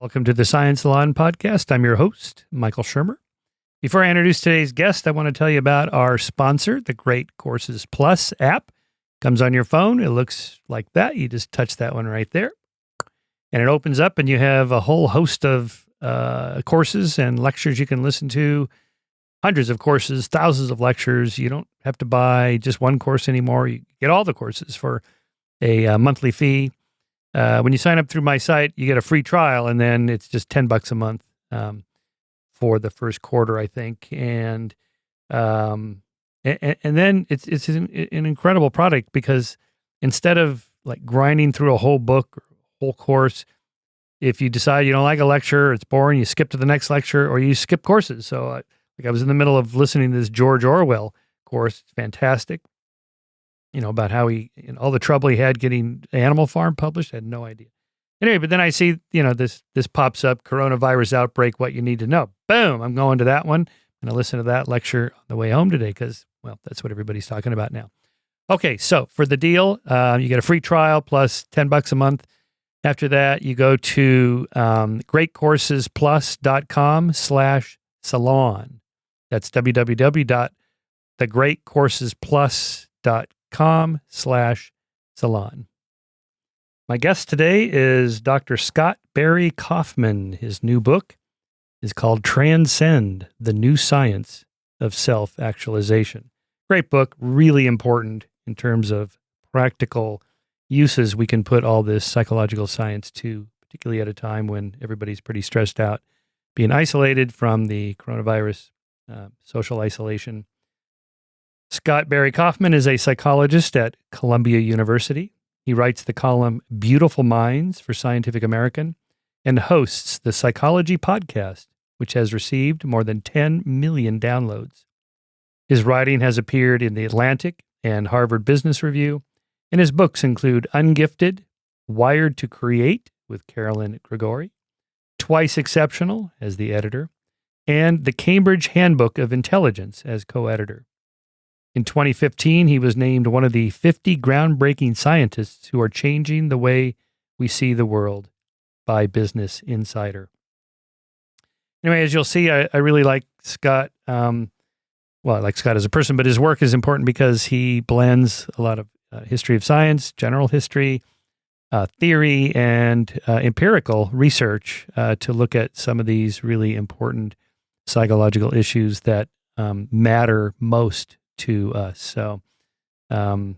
Welcome to the Science Salon podcast. I'm your host, Michael Shermer. Before I introduce today's guest, I want to tell you about our sponsor, the Great Courses Plus app. Comes on your phone. It looks like that. You just touch that one right there. And it opens up and you have a whole host of courses and lectures you can listen to. Hundreds of courses, thousands of lectures. You don't have to buy just one course anymore. You get all the courses for a monthly fee. When you sign up through my site, you get a free trial, and then it's just $10 a month for the first quarter, I think. And then it's an incredible product because instead of like grinding through a whole book or whole course, if you decide you don't like a lecture, it's boring, you skip to the next lecture, or you skip courses. So I was in the middle of listening to this George Orwell course. It's fantastic. About how all the trouble he had getting Animal Farm published. I had no idea. Anyway, but then I see, this pops up, coronavirus outbreak, what you need to know. Boom, I'm going to that one. I'm going to listen to that lecture on the way home today because, well, that's what everybody's talking about now. Okay, so for the deal, you get a free trial plus $10 a month. After that, you go to greatcoursesplus.com/salon. That's www.thegreatcoursesplus.com/salon. My guest today is Dr. Scott Barry Kaufman. His new book is called Transcend, the New Science of Self-Actualization. Great book, really important in terms of practical uses we can put all this psychological science to, particularly at a time when everybody's pretty stressed out, being isolated from the coronavirus, social isolation. Scott Barry Kaufman is a psychologist at Columbia University. He writes the column Beautiful Minds for Scientific American and hosts the Psychology Podcast, which has received more than 10 million downloads. His writing has appeared in The Atlantic and Harvard Business Review, and his books include Ungifted, Wired to Create with Carolyn Gregory, Twice Exceptional as the editor, and The Cambridge Handbook of Intelligence as co-editor. In 2015, he was named one of the 50 groundbreaking scientists who are changing the way we see the world by Business Insider. Anyway, as you'll see, I really like Scott. I like Scott as a person, but his work is important because he blends a lot of history of science, general history, theory, and empirical research to look at some of these really important psychological issues that matter most to us. So I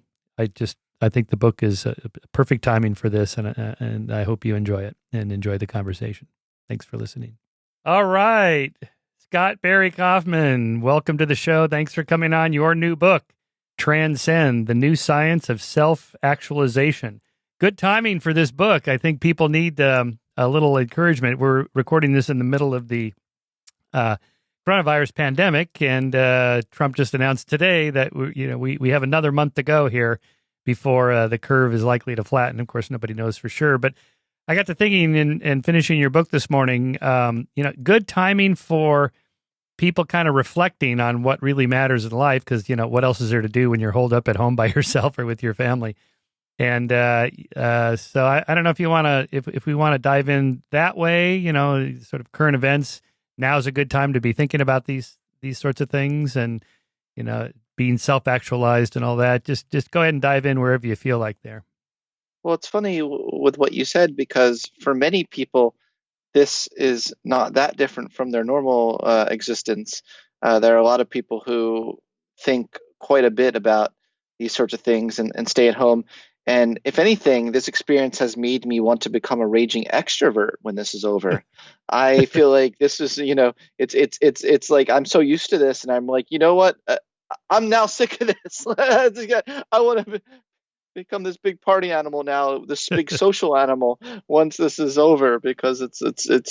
think the book is a perfect timing for this, and I hope you enjoy it and enjoy the conversation. Thanks for listening. All right. Scott Barry Kaufman, welcome to the show. Thanks for coming on. Your new book, Transcend, the New Science of Self-Actualization. Good timing for this book. I think people need a little encouragement. We're recording this in the middle of the coronavirus pandemic, and Trump just announced today that we have another month to go here before the curve is likely to flatten. Of course, nobody knows for sure, but I got to thinking and finishing your book this morning. Good timing for people kind of reflecting on what really matters in life, because what else is there to do when you're holed up at home by yourself or with your family? And so I don't know if you want to, if we want to dive in that way, sort of current events. Now's a good time to be thinking about these sorts of things, and being self-actualized and all that. Just go ahead and dive in wherever you feel like there. Well, it's funny with what you said, because for many people, this is not that different from their normal existence. There are a lot of people who think quite a bit about these sorts of things and stay at home. And if anything, this experience has made me want to become a raging extrovert when this is over. I feel like this is, it's like I'm so used to this, and I'm like, you know what? I'm now sick of this. I want to become this big party animal now, this big social animal once this is over, because it's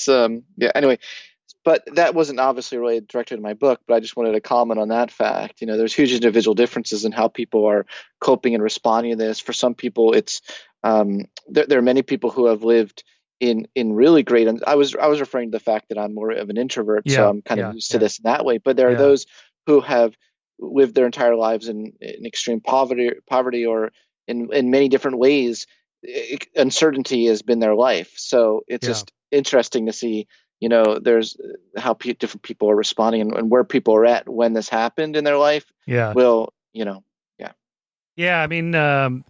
anyway. But that wasn't obviously related directly to my book, but I just wanted to comment on that fact. There's huge individual differences in how people are coping and responding to this. For some people, it's there are many people who have lived in really great. And I was referring to the fact that I'm more of an introvert, so I'm kind of used to this in that way. But there are those who have lived their entire lives in extreme poverty or in many different ways, uncertainty has been their life. So it's Yeah. just interesting to see, there's how different people are responding, and where people are at when this happened in their life. Yeah. Will, yeah. Yeah, I mean,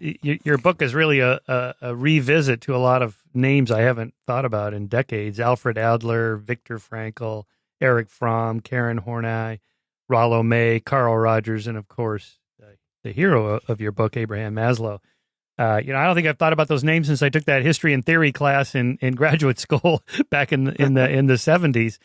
your book is really a revisit to a lot of names I haven't thought about in decades. Alfred Adler, Viktor Frankl, Eric Fromm, Karen Horney, Rollo May, Carl Rogers, and of course, the hero of your book, Abraham Maslow. I don't think I've thought about those names since I took that history and theory class in graduate school back in the 70s.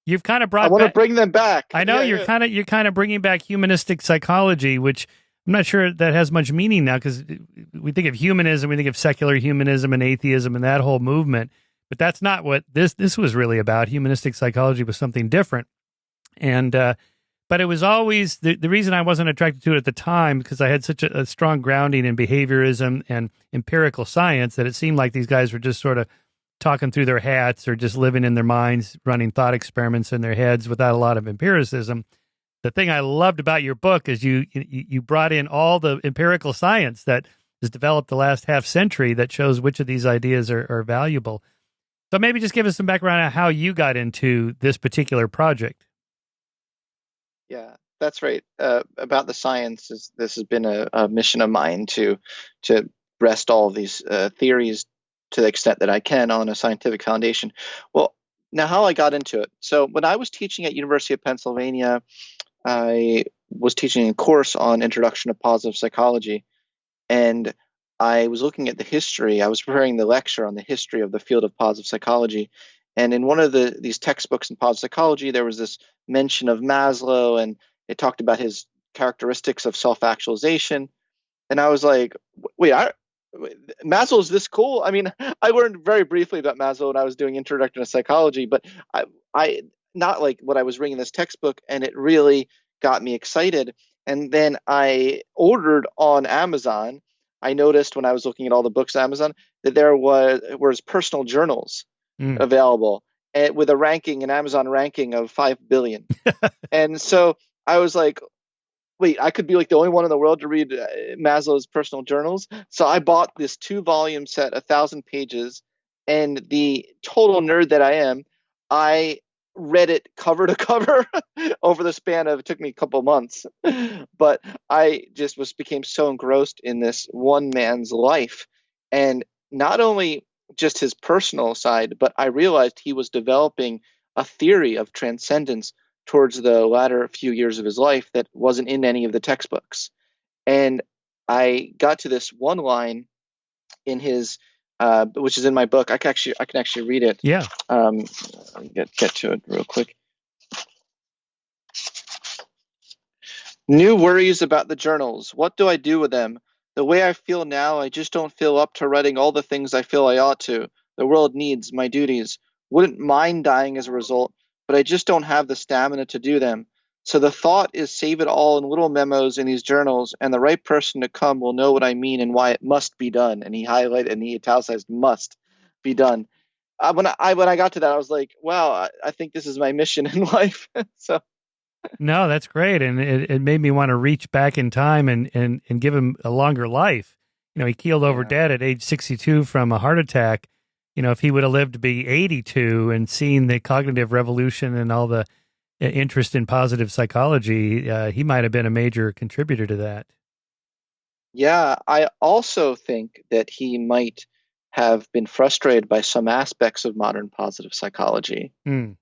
You've kind of I brought want to back. bring them back. I know Yeah, you're kind of bringing back humanistic psychology, which I'm not sure that has much meaning now, because we think of humanism, we think of secular humanism and atheism and that whole movement, but that's not what this was really about. Humanistic psychology was something different, and but it was always the reason I wasn't attracted to it at the time, because I had such a strong grounding in behaviorism and empirical science, that it seemed like these guys were just sort of talking through their hats or just living in their minds, running thought experiments in their heads without a lot of empiricism. The thing I loved about your book is you brought in all the empirical science that has developed the last half century that shows which of these ideas are valuable. So maybe just give us some background on how you got into this particular project. yeah. That's right. About the science, this has been a mission of mine to rest all of these theories to the extent that I can on a scientific foundation. Well, now how I got into it. So when I was teaching at University of Pennsylvania, I was teaching a course on introduction to positive psychology, and I was looking at the history. I was preparing the lecture on the history of the field of positive psychology, and in one of these textbooks in positive psychology, there was this mention of Maslow, and it talked about his characteristics of self-actualization. And I was like, wait, Maslow's this cool? I mean, I learned very briefly about Maslow when I was doing introduction to psychology, but I not like what I was reading in this textbook, and it really got me excited. And then I ordered on Amazon. I noticed when I was looking at all the books on Amazon that there was personal journals Mm. available, with a ranking, an Amazon ranking of 5 billion. And so I was like, wait, I could be like the only one in the world to read Maslow's personal journals. So I bought this 2 volume set, 1,000 pages, and the total nerd that I am, I read it cover to cover over the span of, it took me a couple months, but I just became so engrossed in this one man's life, and not only just his personal side, but I realized he was developing a theory of transcendence towards the latter few years of his life that wasn't in any of the textbooks. And I got to this one line in his, which is in my book. I can actually read it. Yeah. Get to it real quick. New worries about the journals. What do I do with them? The way I feel now, I just don't feel up to writing all the things I feel I ought to. The world needs my duties. Wouldn't mind dying as a result, but I just don't have the stamina to do them. So the thought is save it all in little memos in these journals, and the right person to come will know what I mean and why it must be done. And he highlighted and he italicized must be done. When I got to that, I was like, wow, I think this is my mission in life. So No, that's great. And it made me want to reach back in time and give him a longer life. He keeled over yeah. dead at age 62 from a heart attack. If he would have lived to be 82 and seen the cognitive revolution and all the interest in positive psychology, he might have been a major contributor to that. Yeah, I also think that he might have been frustrated by some aspects of modern positive psychology. Mm.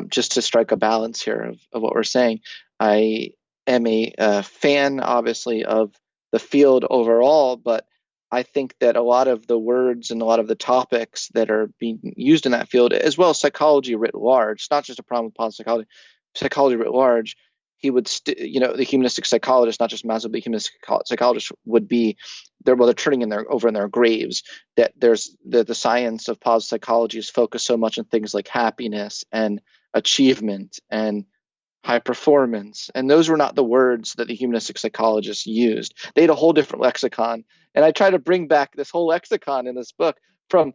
Just to strike a balance here of what we're saying, I am a fan, obviously, of the field overall, but I think that a lot of the words and a lot of the topics that are being used in that field, as well as psychology writ large, it's not just a problem with positive psychology, psychology writ large. He would, the humanistic psychologist, not just Maslow, but the humanistic psychologist would be, they're turning in over in their graves. That there's the science of positive psychology is focused so much on things like happiness and achievement and high performance. And those were not the words that the humanistic psychologists used. They had a whole different lexicon. And I try to bring back this whole lexicon in this book, from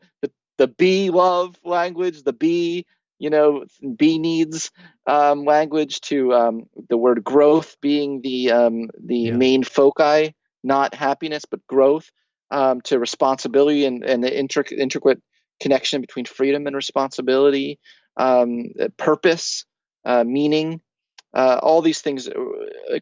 the be love language, the be, be needs language, to the word growth being the Yeah. main foci, not happiness, but growth. to responsibility and the intricate connection between freedom and responsibility, purpose, meaning, all these things,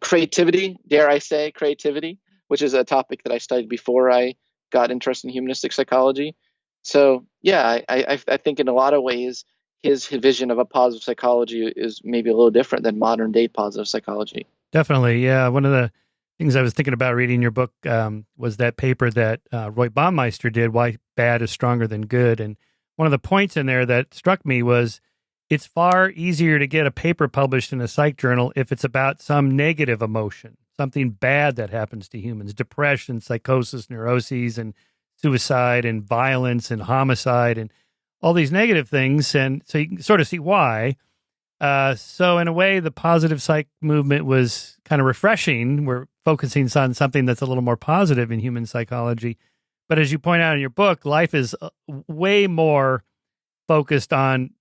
creativity, dare I say creativity, which is a topic that I studied before I got interested in humanistic psychology. So yeah, I think in a lot of ways his vision of a positive psychology is maybe a little different than modern day positive psychology. Definitely. Yeah. One of the things I was thinking about reading your book was that paper that Roy Baumeister did, Why Bad is Stronger Than Good. And one of the points in there that struck me was it's far easier to get a paper published in a psych journal if it's about some negative emotion, something bad that happens to humans, depression, psychosis, neuroses, and suicide, and violence, and homicide, and all these negative things. And so you can sort of see why. So in a way, the positive psych movement was kind of refreshing. We're focusing on something that's a little more positive in human psychology. But as you point out in your book, life is way more focused on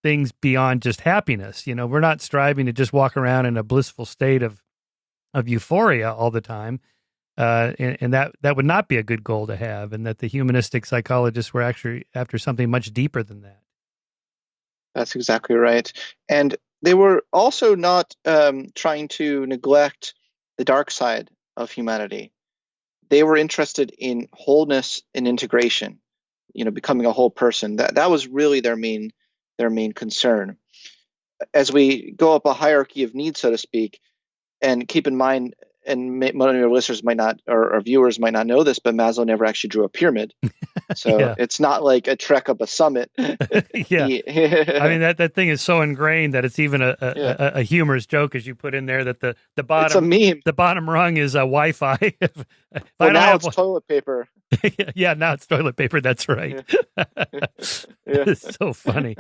things beyond just happiness. You know, we're not striving to just walk around in a blissful state of euphoria all the time. And that would not be a good goal to have. And that the humanistic psychologists were actually after something much deeper than that. That's exactly right. And they were also not trying to neglect the dark side of humanity. They were interested in wholeness and integration, becoming a whole person. That was really their main concern. As we go up a hierarchy of needs, so to speak, and keep in mind, and one of your listeners might not, or viewers might not know this, but Maslow never actually drew a pyramid. So Yeah. it's not like a trek up a summit. Yeah. I mean, that thing is so ingrained that it's even a humorous joke, as you put in there, that the bottom, it's a meme. The bottom rung is a Wi-Fi. Well, now it's toilet paper. Yeah, now it's toilet paper. That's right. Yeah. It's so funny.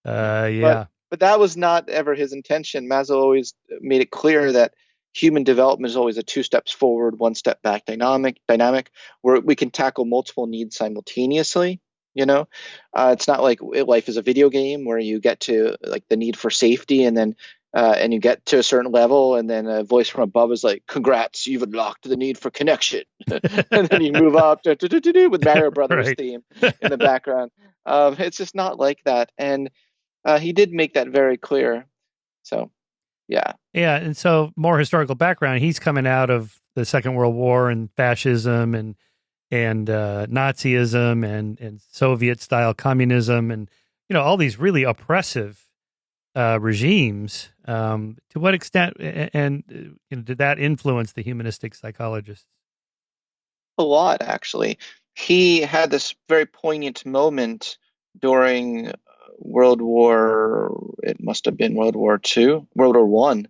Yeah. But that was not ever his intention. Maslow always made it clear that human development is always a 2 steps forward, 1 step back dynamic where we can tackle multiple needs simultaneously. It's not like life is a video game where you get to like the need for safety and then and you get to a certain level and then a voice from above is like, congrats, you've unlocked the need for connection. And then you move up with Mario Brothers Right. theme in the background. It's just not like that. And he did make that very clear. So yeah. Yeah, and so more historical background. He's coming out of the Second World War and fascism and Nazism and Soviet style communism and all these really oppressive regimes. To what extent and did that influence the humanistic psychologists? A lot, actually. He had this very poignant moment during World War. It must have been World War II, World War One,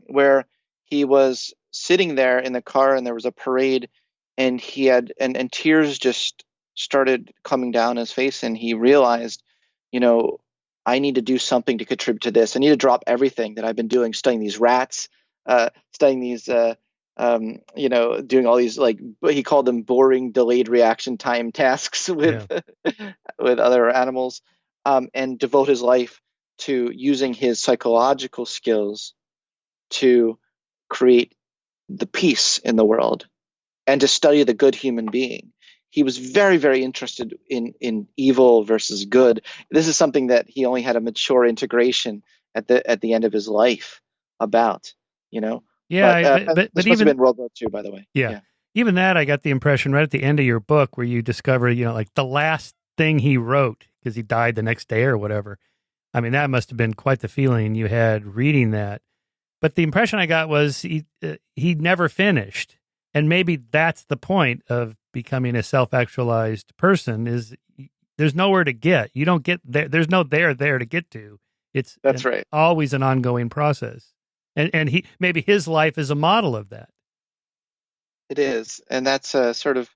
where he was sitting there in the car and there was a parade and he had and tears just started coming down his face and he realized, I need to do something to contribute to this. I need to drop everything that I've been doing, studying these rats, studying these doing all these, like, he called them boring delayed reaction time tasks with with other animals, and devote his life to using his psychological skills to create the peace in the world and to study the good human being. He was very, very interested in evil versus good. This is something that he only had a mature integration at the end of his life about, Yeah, But this must have been World War II, by the way. Yeah. Even that, I got the impression right at the end of your book where you discover, like the last thing he wrote, because he died the next day or whatever. I mean, that must have been quite the feeling you had reading that. But the impression I got was he never finished. And maybe that's the point of becoming a self-actualized person is there's nowhere to get. You don't get there. There's no there to get to. That's right. Always an ongoing process. And maybe his life is a model of that. It is. And that's sort of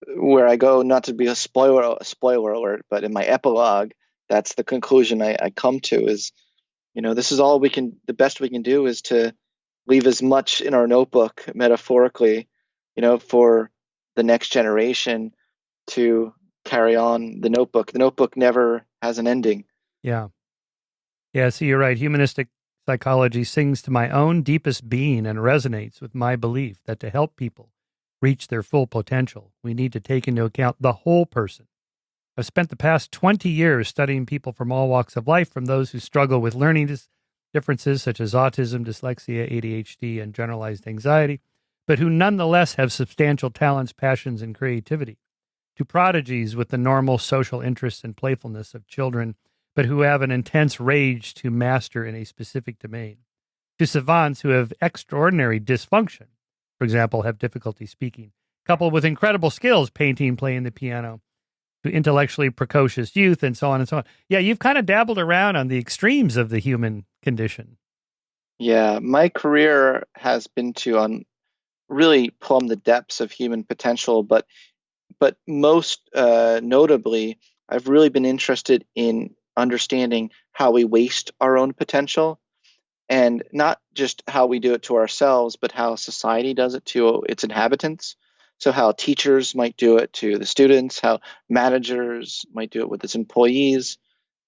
where I go, not to be a spoiler alert, but in my epilogue, that's the conclusion I come to is, this is all the best we can do is to leave as much in our notebook, metaphorically, for the next generation to carry on the notebook. The notebook never has an ending. Yeah. Yeah, so you're right. Humanistic psychology sings to my own deepest being and resonates with my belief that to help people reach their full potential. We need to take into account the whole person. I've spent the past 20 years studying people from all walks of life, from those who struggle with learning differences such as autism, dyslexia, ADHD, and generalized anxiety, but who nonetheless have substantial talents, passions, and creativity, to prodigies with the normal social interests and playfulness of children, but who have an intense rage to master in a specific domain, to savants who have extraordinary dysfunction, for example, have difficulty speaking, coupled with incredible skills, painting, playing the piano, to intellectually precocious youth, and so on and so on. Yeah, you've kind of dabbled around on the extremes of the human condition. Yeah, my career has been to really plumb the depths of human potential, but most notably, I've really been interested in understanding how we waste our own potential, and not just how we do it to ourselves, but how society does it to its inhabitants. So how teachers might do it to the students, how managers might do it with its employees,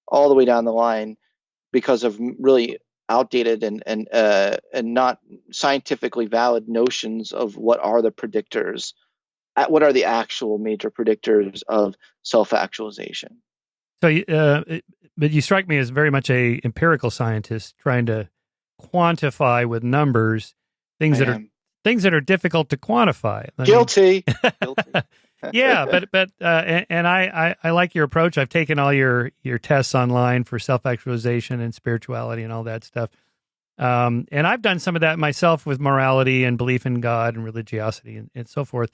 all the way down the line, because of really outdated and not scientifically valid notions of what are the predictors, what are the actual major predictors of self-actualization. So, but you strike me as very much a empirical scientist trying to quantify with numbers things I that are am things that are difficult to quantify. guilty. Guilty. Yeah, and I like your approach. I've taken all your tests online for self-actualization and spirituality and all that stuff. And I've done some of that myself with morality and belief in God and religiosity and so forth.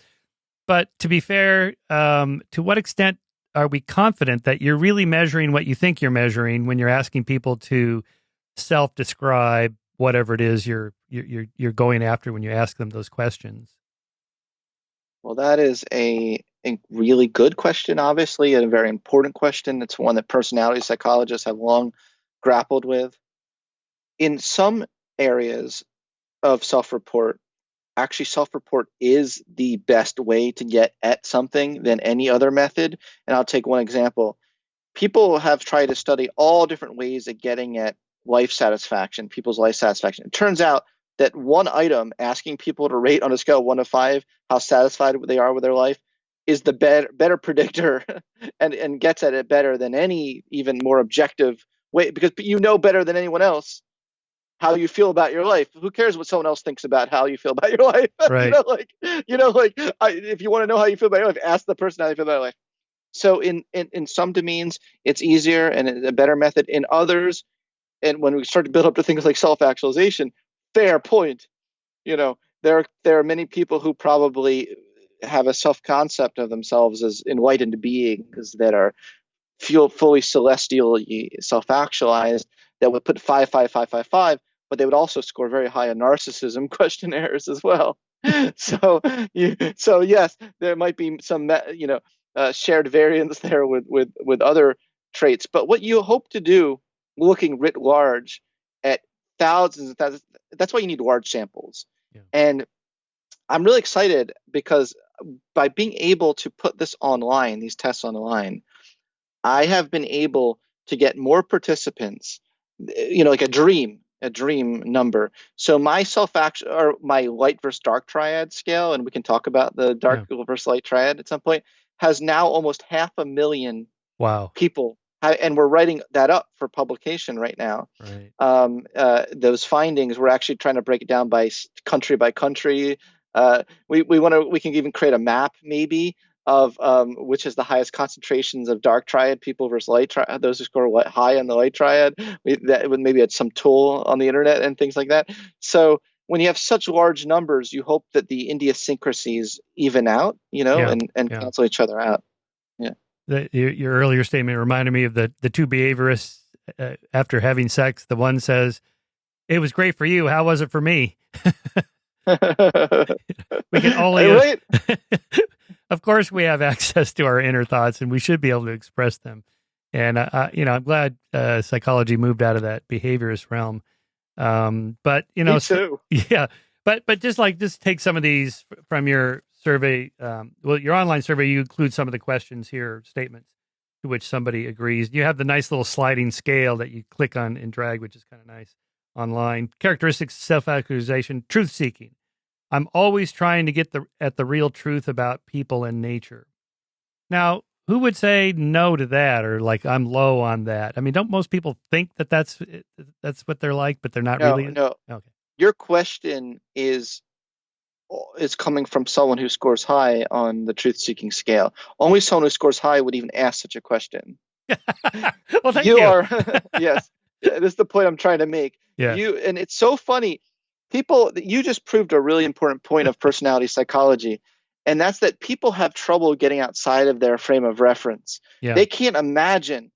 But to be fair, to what extent are we confident that you're really measuring what you think you're measuring when you're asking people to self-describe whatever it is you're going after when you ask them those questions? Well, that is a really good question, obviously, and a very important question. It's one that personality psychologists have long grappled with. In some areas of self-report, actually self-report is the best way to get at something than any other method. And I'll take one example. People have tried to study all different ways of getting at life satisfaction, people's life satisfaction. It turns out that one item, asking people to rate on a scale of 1 to 5 how satisfied they are with their life, is the better predictor and gets at it better than any even more objective way, because you know better than anyone else how you feel about your life. Who cares what someone else thinks about how you feel about your life? Right. If you want to know how you feel about your life, ask the person how they feel about their life. So in some domains, it's easier and a better method. In others, and when we start to build up to things like self-actualization, fair point. There are many people who probably have a self-concept of themselves as enlightened beings that are feel fully celestially self-actualized, that would put 5, 5, 5, 5, 5, but they would also score very high on narcissism questionnaires as well. So yes, there might be some shared variance there with other traits. But what you hope to do, looking writ large at thousands and thousands, that's why you need large samples. Yeah. And I'm really excited because by being able to put this online, these tests online, I have been able to get more participants, like a dream number. So my or my light versus dark triad scale, and we can talk about the dark versus light triad at some point, has now almost 500,000 Wow. people. And we're writing that up for publication right now. Right. Those findings, we're actually trying to break it down by country. We can even create a map maybe of which is the highest concentrations of dark triad people versus light triad, those who score high on the light triad. That would maybe at some tool on the internet and things like that. So when you have such large numbers, you hope that the idiosyncrasies even out, and cancel each other out. Yeah. Your earlier statement reminded me of the two behaviorists after having sex. The one says, "It was great for you. How was it for me?" We can only, of course, we have access to our inner thoughts, and we should be able to express them. And I'm glad psychology moved out of that behaviorist realm. But me too. Yeah. But just take some of these from your survey. Your online survey, you include some of the questions here, statements to which somebody agrees. You have the nice little sliding scale that you click on and drag, which is kind of nice online. Characteristics, self-actualization, truth-seeking. I'm always trying to get at the real truth about people and nature. Now, who would say no to that, or like I'm low on that? I mean, don't most people think that that's what they're like, but they're not No, really? no. Okay. Your question is coming from someone who scores high on the truth-seeking scale. Only someone who scores high would even ask such a question. Well, thank You you. are, yes. This is the point I'm trying to make. Yeah. And it's so funny. You just proved a really important point of personality psychology, and that's that people have trouble getting outside of their frame of reference. Yeah. They can't imagine.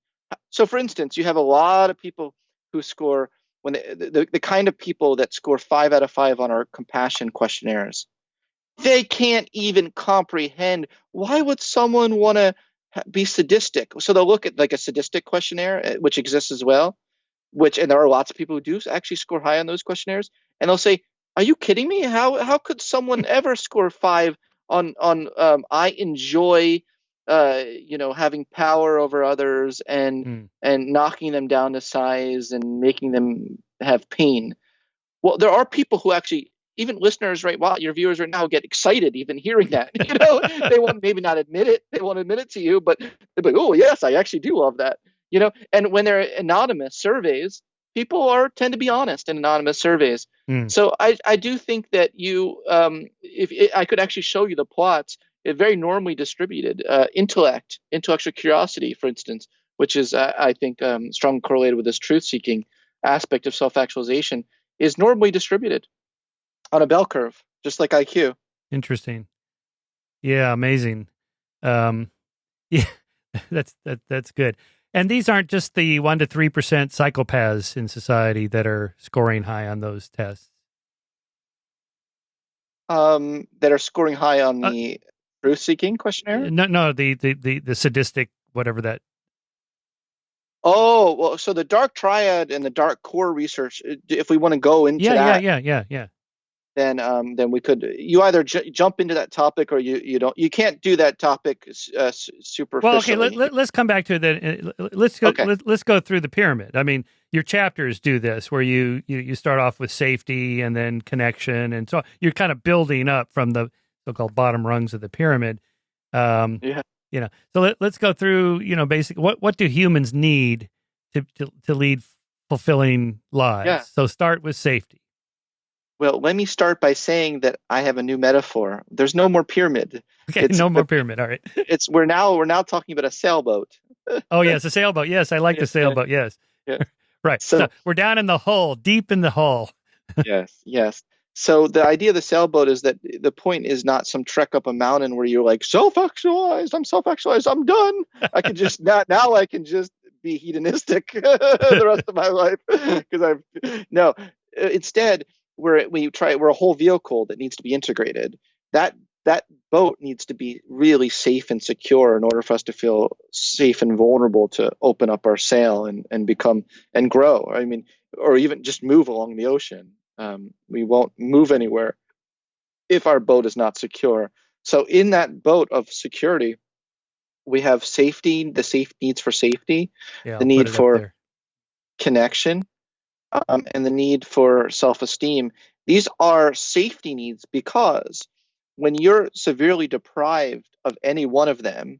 So, for instance, you have a lot of people who score the kind of people that score 5 out of 5 on our compassion questionnaires. They can't even comprehend why would someone want to be sadistic. So they'll look at like a sadistic questionnaire, which exists as well, and there are lots of people who do actually score high on those questionnaires, and they'll say, "Are you kidding me? How could someone ever score 5 on I enjoy having power over others Mm. and knocking them down to size and making them have pain?" Well, there are people who actually, even listeners, right? Wow, your viewers right now get excited even hearing that. They won't maybe not admit it. They won't admit it to you, but they're like, "Oh, yes, I actually do love that." And when they're anonymous surveys, people tend to be honest in anonymous surveys. Mm. So I do think that if I could actually show you the plots, very normally distributed intellectual curiosity, for instance, which is I think strongly correlated with this truth-seeking aspect of self-actualization, is normally distributed on a bell curve, just like IQ. Interesting. Yeah, amazing. Um, yeah, that's good. And these aren't just the 1 to 3% psychopaths in society that are scoring high on those tests. That are scoring high on Uh, the truth-seeking questionnaire. no, the sadistic, whatever that. Oh, well, so the dark triad and the dark core research, if we want to go into that, Yeah. then we could. You either jump into that topic, or you don't. You can't do that topic Well, okay, superficially. let's come back to it then. Okay. Let's go through the pyramid. I mean, your chapters do this where you start off with safety and then connection, and so you're kind of building up from the so-called bottom rungs of the pyramid. Um, Yeah. so let's go through, basic what do humans need to lead fulfilling lives? Yeah. So start with safety. Well, let me start by saying that I have a new metaphor. There's no more pyramid. Okay, It's no more pyramid. All right. it's we're now talking about a sailboat. Oh yes, a sailboat. Yes, I like Yeah, the sailboat. Yes. yeah. Right. So So we're down in the hull, deep in the hull. yes. So the idea of the sailboat is that the point is not some trek up a mountain where you're like self-actualized. I'm self-actualized. I'm done. I can just now I can just be hedonistic the rest of my life because I've no. Instead, we're a whole vehicle that needs to be integrated. That boat needs to be really safe and secure in order for us to feel safe and vulnerable to open up our sail and become and grow. I mean, or even just move along the ocean. We won't move anywhere if our boat is not secure. So in that boat of security, we have safety, the safe needs for safety, Yeah, the I'll put need it up for there. connection, and the need for self-esteem. These are safety needs because when you're severely deprived of any one of them,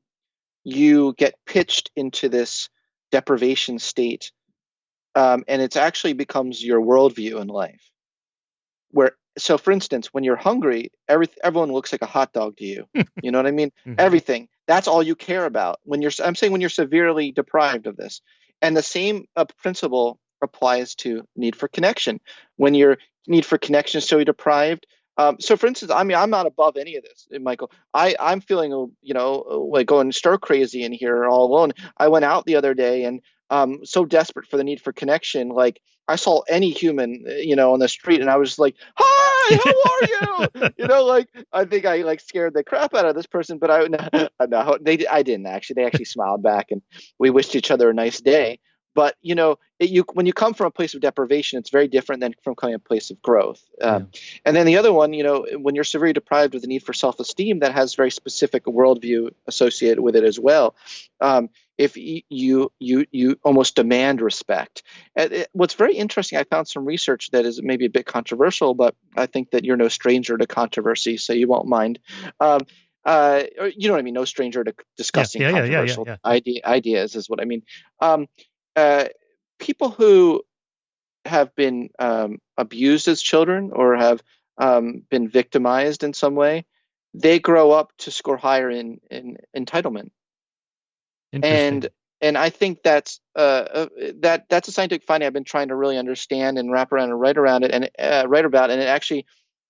you get pitched into this deprivation state, and it actually becomes your worldview in life. So for instance, when you're hungry, everyone looks like a hot dog to you. You know what I mean? Hmm. Everything. That's all you care about. I'm saying when you're severely deprived of this. And the same principle applies to need for connection. When your need for connection is so deprived. So for instance, I mean, I'm not above any of this, Michael. I'm feeling, like going stir crazy in here all alone. I went out the other day and so desperate for the need for connection, like I saw any human, on the street, and I was like, "Hi, how are you?" Like I think I like scared the crap out of this person, but no, I didn't actually. They actually smiled back, and we wished each other a nice day. But when you come from a place of deprivation, it's very different than from coming from a place of growth. Yeah. And then the other one, when you're severely deprived of the need for self-esteem, that has very specific worldview associated with it as well. if you almost demand respect. What's very interesting, I found some research that is maybe a bit controversial, but I think that you're no stranger to controversy, so you won't mind. Or, you know what I mean? No stranger to discussing controversial Yeah. ideas is what I mean. Um, uh, People who have been abused as children or have been victimized in some way, they grow up to score higher in entitlement. And Interesting. and I think that's a scientific finding I've been trying to really understand and wrap around and write around it and write about, and it actually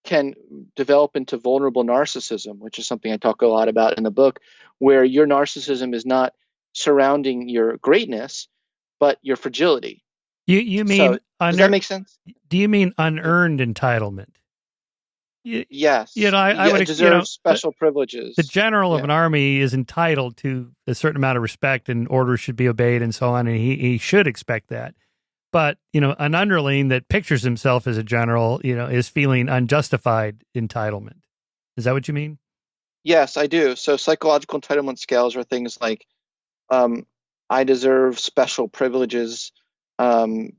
can develop into vulnerable narcissism, which is something I talk a lot about in the book, where your narcissism is not surrounding your greatness, but your fragility. You So mean does that make sense? do you mean unearned entitlement? You Yes. know, I Yeah, would, you know, deserves special the privileges. general of Yeah. an army is entitled to a certain amount of respect and orders should be obeyed and so on. And he should expect that. But, you know, an underling that pictures himself as a general, you know, is feeling unjustified entitlement. Is that what you mean? Yes, I do. So psychological entitlement scales are things like um, I deserve special privileges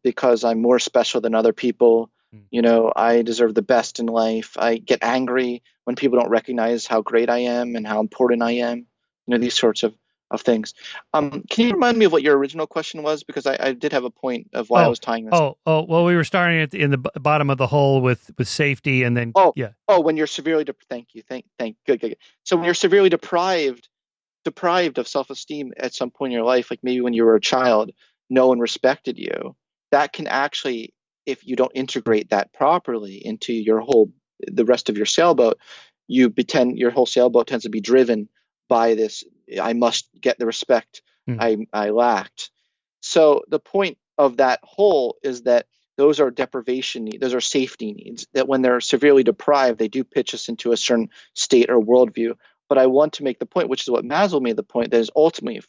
because I'm more special than other people. Hmm. You know, I deserve the best in life. I get angry when people don't recognize how great I am and how important I am. You know, these sorts of things. Can you remind me of what your original question was? Because I did have a point of why I Oh, was tying this. well, we were starting at in the bottom of the hole with safety and then, Oh, yeah, when you're severely thank you, good. So when you're severely deprived of self-esteem at some point in your life, like maybe when you were a child, no one respected you, that can actually, if you don't integrate that properly into the rest of your sailboat, your whole sailboat tends to be driven by this, I must get the respect hmm, I lacked. So the point of that whole is that those are deprivation needs, those are safety needs, that when they're severely deprived, they do pitch us into a certain state or worldview. But I want to make the point, which is what Maslow made the point, that is ultimately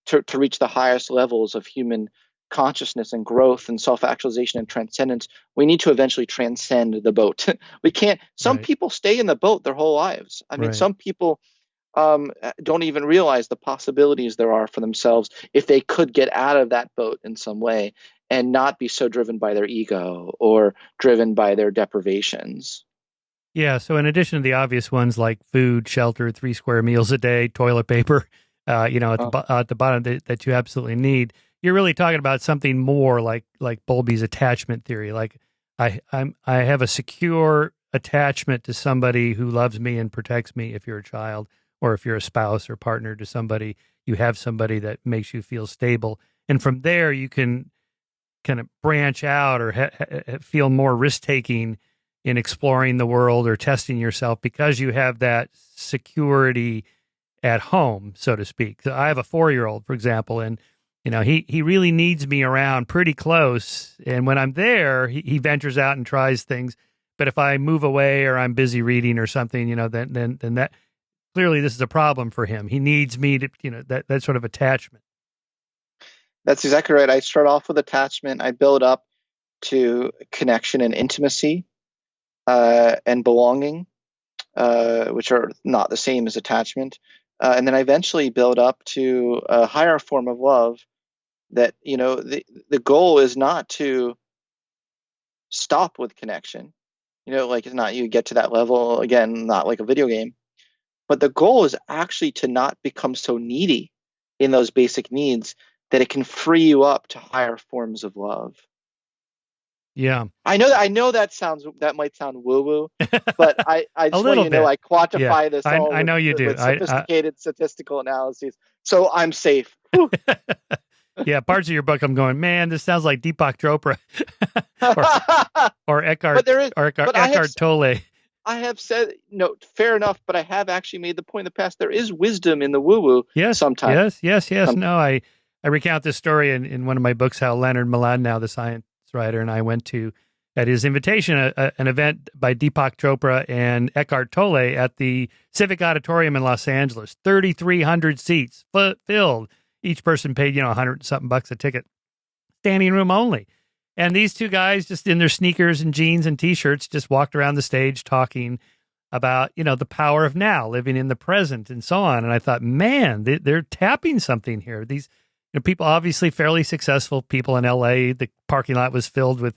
to reach the highest levels of human consciousness and growth and self-actualization and transcendence, we need to eventually transcend the boat. We can't. Some right, people stay in the boat their whole lives. I mean, right. some people don't even realize the possibilities there are for themselves if they could get out of that boat in some way and not be so driven by their ego or driven by their deprivations. Yeah. So in addition to the obvious ones like food, shelter, 3 square meals a day, toilet paper, you know, Oh, at the bottom that you absolutely need, you're really talking about something more like Bowlby's attachment theory. Like I have a secure attachment to somebody who loves me and protects me. If you're a child or if you're a spouse or partner to somebody, you have somebody that makes you feel stable, and from there you can kind of branch out or feel more risk taking in exploring the world or testing yourself because you have that security at home, so to speak. So I have a 4-year-old, for example, and you know he really needs me around pretty close. And when I'm there, he ventures out and tries things. But if I move away or I'm busy reading or something, you know, then that clearly this is a problem for him. He needs me to, you know, that sort of attachment. that's exactly right. I start off with attachment. I build up to connection and intimacy and belonging, which are not the same as attachment. And then I eventually build up to a higher form of love that, you know, the goal is not to stop with connection. You know, like it's not you get to that level again, not like a video game, but the goal is actually to not become so needy in those basic needs that it can free you up to higher forms of love. Yeah. I know that might sound woo woo, but I A just want you little to know bit. I Yeah. quantify this all I know you do. with sophisticated statistical analyses, so I'm safe. Whew. Yeah, parts of your book I'm going, man, this sounds like Deepak Chopra or or But there is, but Eckhart Tolle. I have said no, fair enough, but I have actually made the point in the past there is wisdom in the woo woo Yes, sometimes. yes, yes, yes. Some, No, I recount this story in one of my books, how Leonard Mlodinow, the science writer, and I went to, at his invitation, an event by Deepak Chopra and Eckhart Tolle at the Civic Auditorium in Los Angeles. 3,300 seats filled. Each person paid, you know, 100 something bucks a ticket. Standing room only. And these two guys, just in their sneakers and jeans and T-shirts, just walked around the stage talking. about, the power of now, living in the present and so on. And I thought, man, they're tapping something here. These people, obviously fairly successful people in LA. The parking lot was filled with,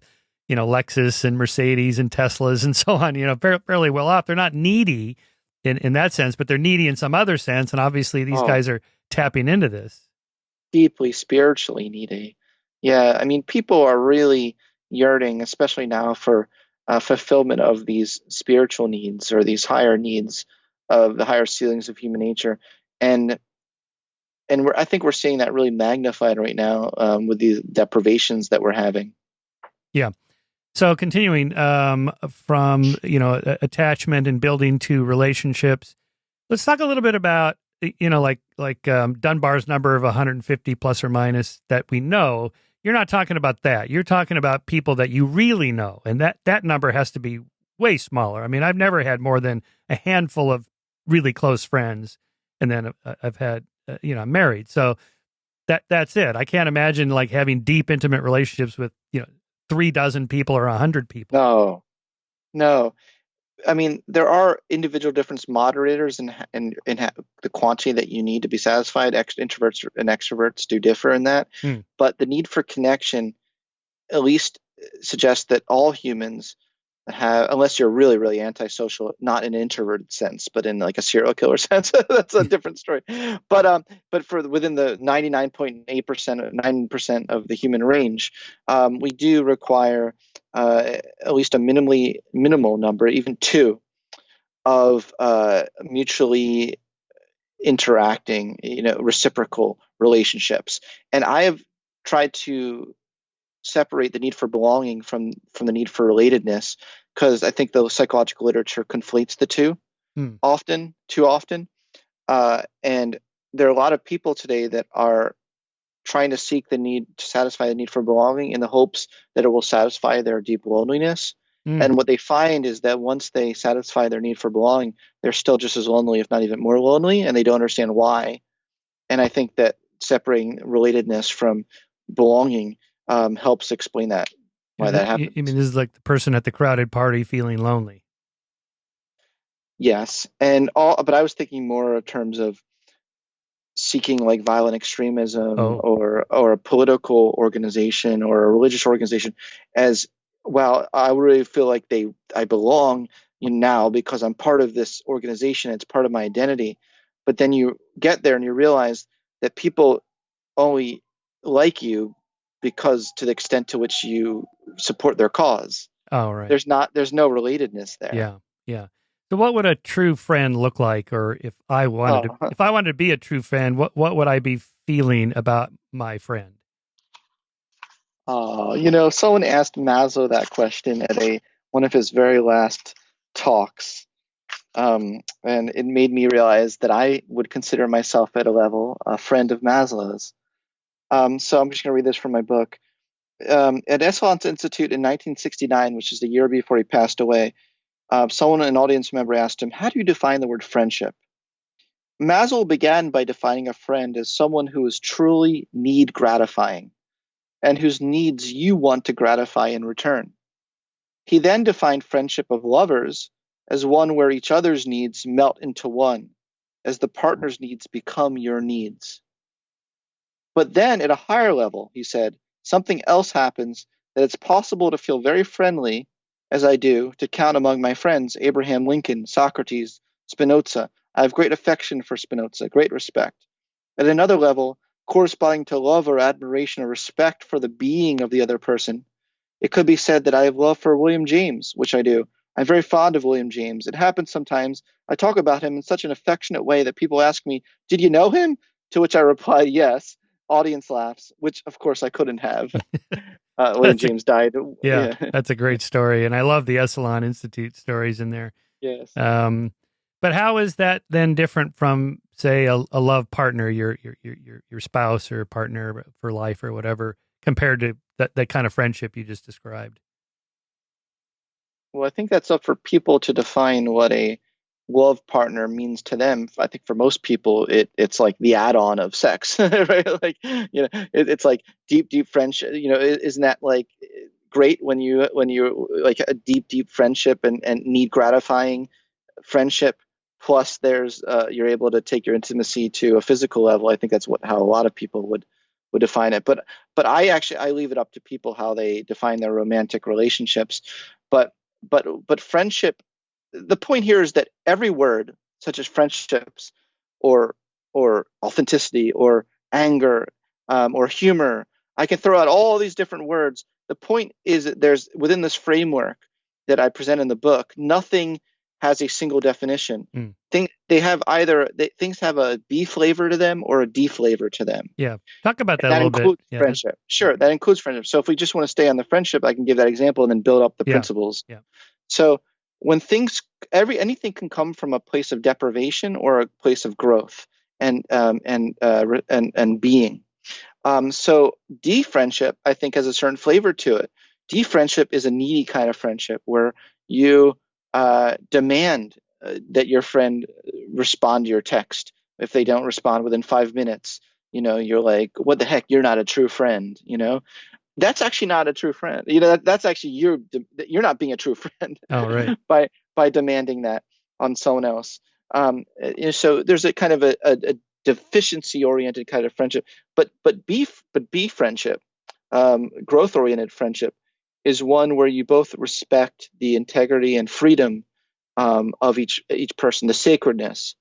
Lexus and Mercedes and Teslas and so on, fairly well off. They're not needy in that sense, but they're needy in some other sense. And obviously these Oh, guys are tapping into this. deeply spiritually needy. Yeah, I mean, people are really yearning, especially now, for fulfillment of these spiritual needs or these higher needs of the higher ceilings of human nature, and I think we're seeing that really magnified right now with the deprivations that we're having. Yeah. So continuing from attachment and building to relationships, let's talk a little bit about Dunbar's number of 150 plus or minus that we know. You're not talking about that. You're talking about people that you really know, and that number has to be way smaller. I mean, I've never had more than a handful of really close friends, and then I've had I'm married, so that's it. I can't imagine like having deep, intimate relationships with 3 dozen people or 100 people. No, no. I mean, there are individual difference moderators in the quantity that you need to be satisfied. Introverts and extroverts do differ in that, Hmm. but the need for connection at least suggests that all humans have, unless you're really, really antisocial, not in an introverted sense, but in like a serial killer sense. That's a different story. But for within the 99.8%, 9% of the human range, we do require at least a minimal number, even two, of mutually interacting, reciprocal relationships. And I have tried to separate the need for belonging from the need for relatedness, because I think the psychological literature conflates the two Hmm. too often. And there are a lot of people today that are trying to seek the need to satisfy the need for belonging in the hopes that it will satisfy their deep loneliness. Hmm. And what they find is that once they satisfy their need for belonging, they're still just as lonely, if not even more lonely, and they don't understand why. And I think that separating relatedness from belonging helps explain that, why that I mean, happens. this is like the person at the crowded party feeling lonely. Yes, and all, but I was thinking more in terms of seeking like violent extremism Oh, or a political organization or a religious organization as well. I really feel like I belong now because I'm part of this organization. It's part of my identity. But then you get there and you realize that people only like you because to the extent to which you support their cause. oh, right. There's no relatedness there. Yeah, yeah. So, what would a true friend look like? Or Oh, if I wanted to be a true friend, what would I be feeling about my friend? someone asked Maslow that question at a one of his very last talks, and it made me realize that I would consider myself at a level a friend of Maslow's. So I'm just going to read this from my book. At Esalen Institute in 1969, which is the year before he passed away, someone, an audience member, asked him, "How do you define the word friendship?" Maslow began by defining a friend as someone who is truly need gratifying and whose needs you want to gratify in return. He then defined friendship of lovers as one where each other's needs melt into one, as the partner's needs become your needs. But then, at a higher level, he said, something else happens, that it's possible to feel very friendly, as I do, to count among my friends Abraham Lincoln, Socrates, Spinoza. I have great affection for Spinoza, great respect. At another level, corresponding to love or admiration or respect for the being of the other person, it could be said that I have love for William James, which I do. I'm very fond of William James. It happens sometimes I talk about him in such an affectionate way that people ask me, "Did you know him?" To which I reply, "Yes." Audience laughs, which of course I couldn't have. William That's a James died. Yeah, Yeah. that's a great story, and I love the Salon Institute stories in there. Yes. Um, but how is that then different from, say, a love partner, your spouse or partner for life or whatever, compared to that kind of friendship you just described? Well, I think that's up for people to define what a love partner means to them. I think for most people, it's like the add-on of sex, right? Like, it's like deep friendship. Isn't that like great when you like a deep friendship and need gratifying friendship, plus there's you're able to take your intimacy to a physical level. I think that's how a lot of people would define it. But I leave it up to people how they define their romantic relationships. But but friendship. The point here is that every word, such as friendships, or authenticity, or anger, or humor, I can throw out all these different words. The point is that there's within this framework that I present in the book, nothing has a single definition. Mm. Things have a B flavor to them or a D flavor to them. Yeah. Talk about that And a that little bit. includes Yeah. friendship. Sure, that includes friendship. So if we just want to stay on the friendship, I can give that example and then build up the Yeah. principles. Yeah. So when anything can come from a place of deprivation or a place of growth and being. So D friendship, I think, has a certain flavor to it. D friendship is a needy kind of friendship where you demand that your friend respond to your text. If they don't respond within 5 minutes, you're like, "What the heck? You're not a true friend." That's actually not a true friend. That's actually you're not being a true friend Oh, right. by demanding that on someone else. So there's a kind of a deficiency oriented kind of friendship, but B friendship, growth oriented friendship, is one where you both respect the integrity and freedom of each person, the sacredness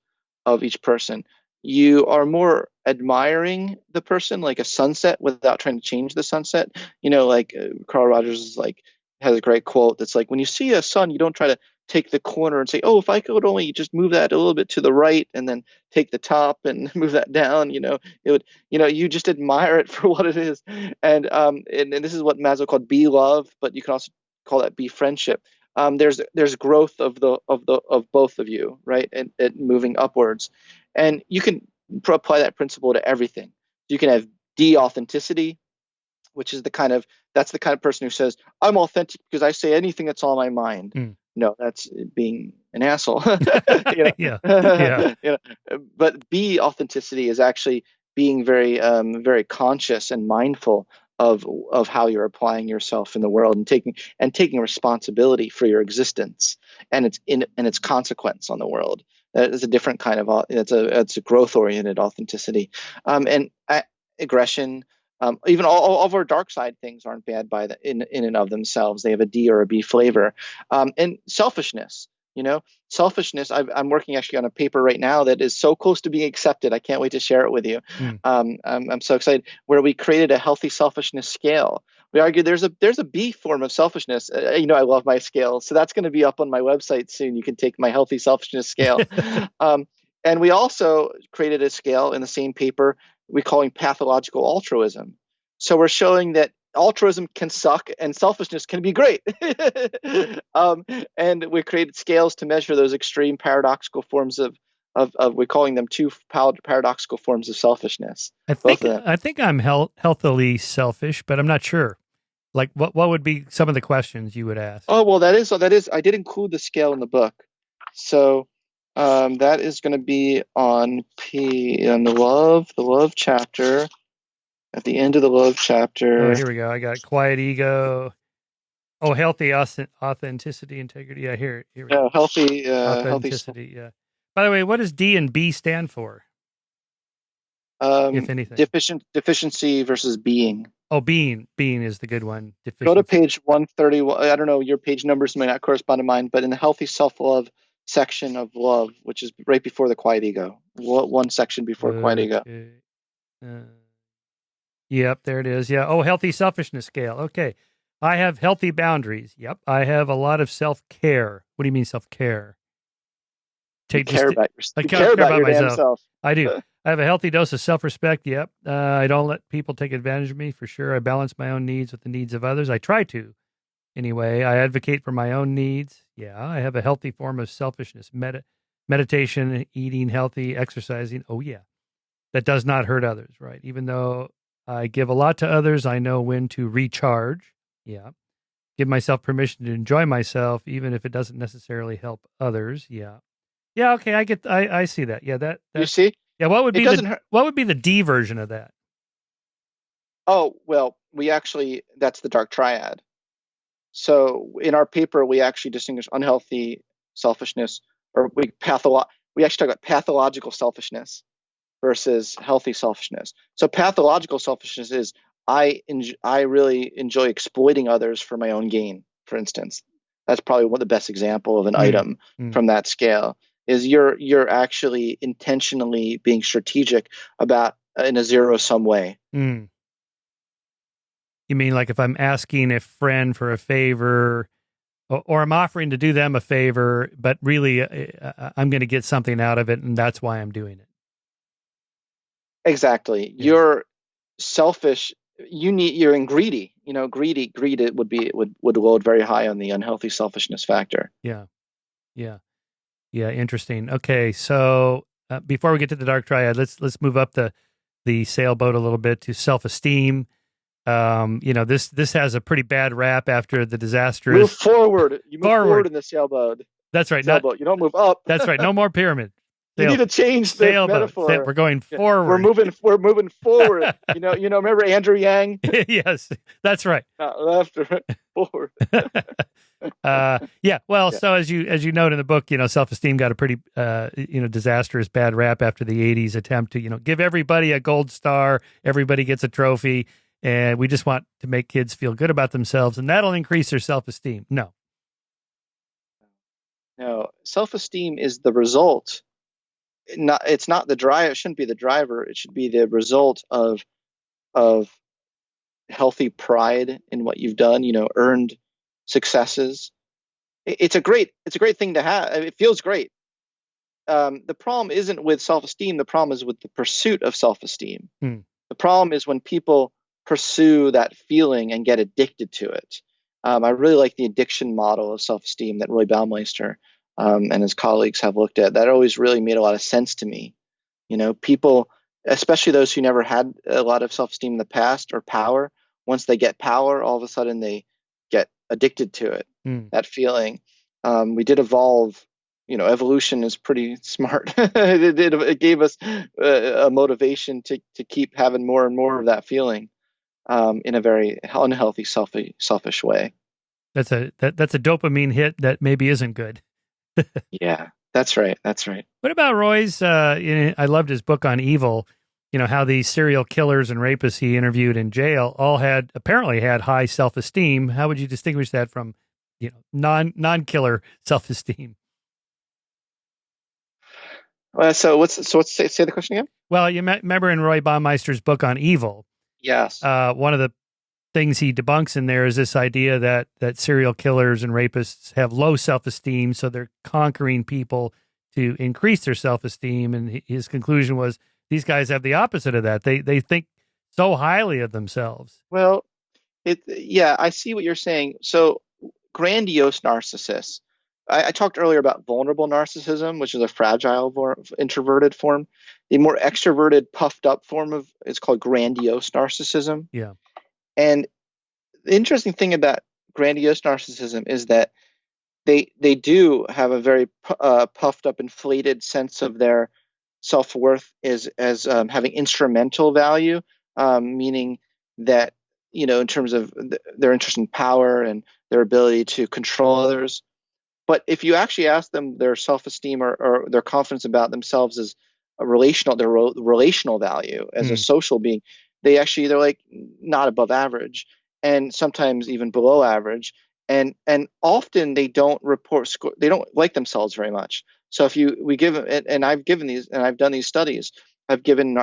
of each person. You are more admiring the person, like a sunset, without trying to change the sunset. Like Carl Rogers has a great quote that's like, when you see a sun, you don't try to take the corner and say, "Oh, if I could only just move that a little bit to the right and then take the top and move that down," it would, you just admire it for what it is. And this is what Maslow called be love, but you can also call that be friendship. There's growth of both of you, right, and moving upwards, and you can apply that principle to everything. You can have de-authenticity, which is that's the kind of person who says, "I'm authentic because I say anything that's on my mind." Mm. No, that's being an asshole. Yeah. Yeah. But be authenticity is actually being very very conscious and mindful of how you're applying yourself in the world, and taking responsibility for your existence and its consequence on the world. That is a different kind of it's a growth oriented authenticity, and aggression. Even all of our dark side things aren't bad in and of themselves. They have a D or a B flavor. And selfishness. Selfishness. I'm working actually on a paper right now that is so close to being accepted. I can't wait to share it with you. Mm. I'm so excited. Where we created a healthy selfishness scale. We argue there's a B form of selfishness. I love my scale, so that's going to be up on my website soon. You can take my healthy selfishness scale. And we also created a scale in the same paper we calling pathological altruism. So we're showing that altruism can suck and selfishness can be great. And we created scales to measure those extreme paradoxical forms of we're calling them two paradoxical forms of selfishness. Both of them. I think I'm healthily selfish, but I'm not sure. Like, what would be some of the questions you would ask? Oh, well, that is. I did include the scale in the book, so that is going to be on the love chapter. At the end of the love chapter. Oh, here we go. I got quiet ego. Oh, healthy authenticity, integrity. Yeah, here we go. Healthy Authenticity. Yeah. By the way, what does D and B stand for? If anything. Deficiency versus being. Oh, being is the good one. Go to page 131. I don't know, your page numbers may not correspond to mine, but in the healthy self-love section of love, which is right before the quiet ego, one section before quiet ego. Yep, there it is. Yeah. Oh, healthy selfishness scale. Okay. I have healthy boundaries. Yep. I have a lot of self-care. What do you mean self-care? You care about your damn myself. self. I do. I have a healthy dose of self-respect. Yep. I don't let people take advantage of me, for sure. I balance my own needs with the needs of others. I try to. Anyway, I advocate for my own needs. Yeah. I have a healthy form of selfishness. Meditation, eating healthy, exercising. Oh, yeah. That does not hurt others, right? Even though I give a lot to others, I know when to recharge. Yeah. Give myself permission to enjoy myself, even if it doesn't necessarily help others. Yeah. Yeah. Okay. I see that. Yeah. That's, you see? Yeah. What would be the D version of that? Oh, well, that's the dark triad. So in our paper, we actually distinguish unhealthy selfishness or we actually talk about pathological selfishness versus healthy selfishness. So pathological selfishness is I really enjoy exploiting others for my own gain, for instance. That's probably one of the best example of an item from that scale. Is you're actually intentionally being strategic about in a zero-sum way. You mean like if I'm asking a friend for a favor, or I'm offering to do them a favor, but really I'm going to get something out of it, and that's why I'm doing it. Exactly. Yeah. You're selfish. You're in greedy. Greed it would load very high on the unhealthy selfishness factor. Yeah. Interesting. Okay, so before we get to the dark triad, let's move up the sailboat a little bit to self-esteem. This has a pretty bad rap after the disastrous. Move forward. You move forward in the sailboat. That's right. Sailboat. You don't move up. That's right. No more pyramid. You need to change the metaphor. We're going forward. We're moving forward. Remember Andrew Yang? Yes, that's right. Not left or forward. So as you note in the book, self-esteem got a pretty disastrous bad rap after the 80s attempt to give everybody a gold star, everybody gets a trophy, and we just want to make kids feel good about themselves, and that'll increase their self-esteem. No, self-esteem is the result. It's not the driver. It shouldn't be the driver. It should be the result of healthy pride in what you've done. Earned successes. It's a great thing to have. It feels great. The problem isn't with self-esteem. The problem is with the pursuit of self-esteem. The problem is when people pursue that feeling and get addicted to it. I really like the addiction model of self-esteem that Roy Baumeister and his colleagues have looked at. That always really made a lot of sense to me. People, especially those who never had a lot of self-esteem in the past or power, once they get power, all of a sudden they get addicted to it, that feeling. We did evolve. Evolution is pretty smart. It gave us a motivation to keep having more and more of that feeling in a very unhealthy, selfish way. That's a dopamine hit that maybe isn't good. Yeah, that's right. What about Roy's? I loved his book on evil. How these serial killers and rapists he interviewed in jail all apparently had high self-esteem. How would you distinguish that from, non-killer self-esteem? So say the question again? Well, you remember in Roy Baumeister's book on evil. Yes. One of the things he debunks in there is this idea that serial killers and rapists have low self-esteem, so they're conquering people to increase their self-esteem. And his conclusion was these guys have the opposite of that. They think so highly of themselves. Well, I see what you're saying. So grandiose narcissists. I talked earlier about vulnerable narcissism, which is a fragile, introverted form. The more extroverted, puffed up form it's called grandiose narcissism. Yeah. And the interesting thing about grandiose narcissism is that they do have a very puffed up, inflated sense of their self-worth as having instrumental value, meaning that, in terms of their interest in power and their ability to control others. But if you actually ask them their self-esteem or their confidence about themselves as their relational value as a social being, they're like not above average, and sometimes even below average. And often they don't they don't like themselves very much. So I've done these studies. I've given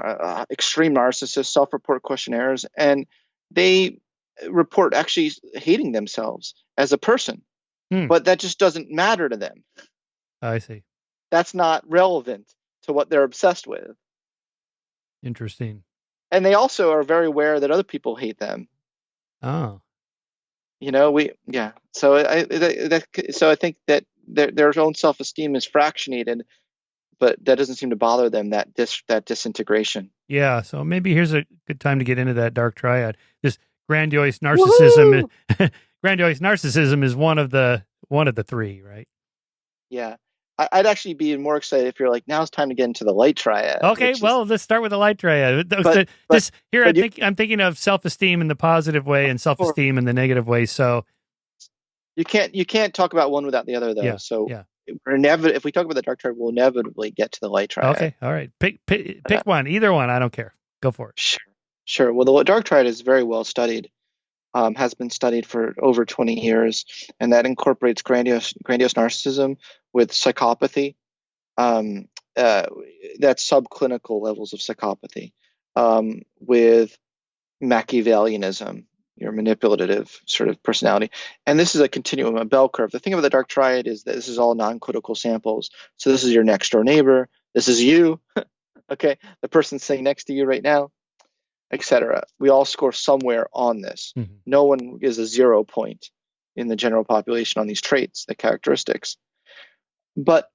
extreme narcissists self-report questionnaires, and they report actually hating themselves as a person. But that just doesn't matter to them. I see. That's not relevant to what they're obsessed with. Interesting. And they also are very aware that other people hate them. Oh. So I think that their own self-esteem is fractionated, but that doesn't seem to bother them, that disintegration. Yeah. So maybe here's a good time to get into that dark triad. This grandiose narcissism. Grandiose narcissism is one of the three, right? Yeah. I'd actually be more excited if you're like, now it's time to get into the light triad. Okay, let's start with the light triad. I'm thinking of self-esteem in the positive way and self-esteem in the negative way. So you can't talk about one without the other, though. Yeah, so if we talk about the dark triad, we'll inevitably get to the light triad. Okay, all right. Pick Uh, one, either one. I don't care. Go for it. sure, sure. Well, the dark triad is very well studied. Has been studied for over 20 years, and that incorporates grandiose narcissism with psychopathy. Um, uh, that's subclinical levels of psychopathy, with Machiavellianism, your manipulative sort of personality. And this is a continuum, a bell curve. The thing about the dark triad is that this is all non-critical samples. So this is your next door neighbor. This is you. Okay, the person sitting next to you right now, etc. We all score somewhere on this. Mm-hmm. No one is a 0 point in the general population on these traits, the characteristics. But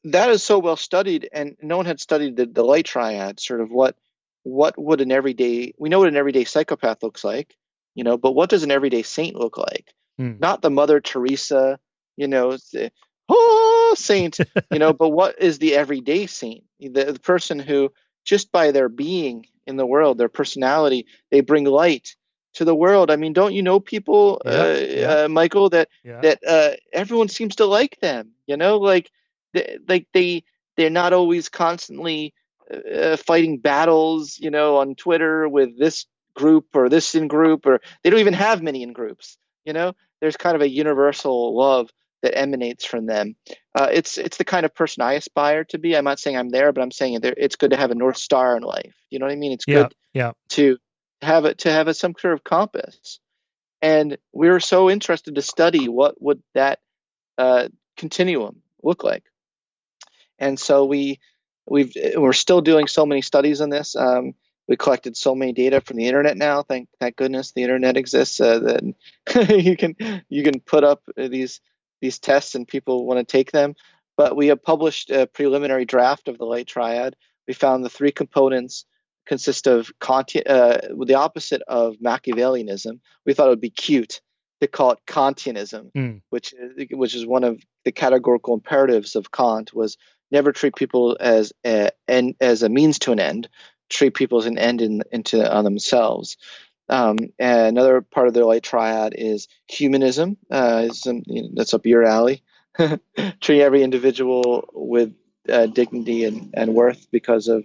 that is so well studied, and no one had studied the light triad, sort of what would an everyday, we know what an everyday psychopath looks like, but what does an everyday saint look like? Mm. Not the Mother Teresa, the, oh, saint, but what is the everyday saint? The person who, just by their being in the world, their personality, they bring light to the world. I mean, don't you know people, Yep. Yep. Michael, that Yeah. that everyone seems to like them, like they're not always constantly fighting battles, on Twitter with this group or this in group, or they don't even have many in groups. There's kind of a universal love that emanates from them. It's the kind of person I aspire to be. I'm not saying I'm there, but I'm saying it's good to have a North Star in life. You know what I mean? It's Yeah. good Yeah. to have some sort of compass. And we were so interested to study what would that continuum look like. And so we're still doing so many studies on this. We collected so many data from the internet now. Thank goodness the internet exists. That you can put up these tests and people want to take them. But we have published a preliminary draft of the light triad. We found the three components consist of the opposite of Machiavellianism. We thought it would be cute to call it Kantianism, Mm. which is one of the categorical imperatives of Kant, was never treat people as as a means to an end. Treat people as an end into on themselves. And another part of the light triad is humanism. That's up your alley. Treat every individual with dignity and worth because of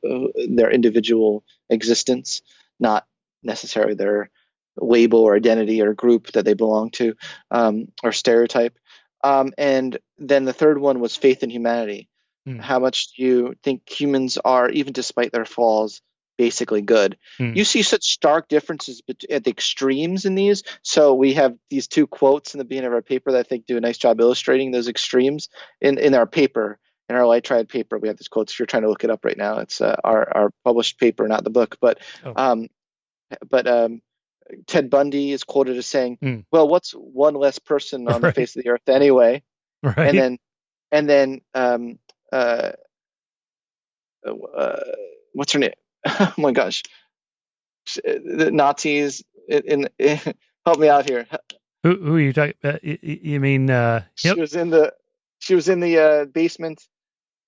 their individual existence, not necessarily their label or identity or group that they belong to, or stereotype. And then the third one was faith in humanity. Mm. How much do you think humans are, even despite their flaws, basically good? Mm. You see such stark differences at the extremes in these. So we have these two quotes in the beginning of our paper that I think do a nice job illustrating those extremes in our paper. In our light triad paper, we have these quotes. If you're trying to look it up right now, it's our published paper, not the book. But Oh. um, but Ted Bundy is quoted as saying, Mm. "Well, what's one less person on the Right. face of the earth anyway?" And Right. then and then uh, uh, what's her name? Oh my gosh, the Nazis help me out here. Who are you talking? You mean She yep? was in the she was in the basement,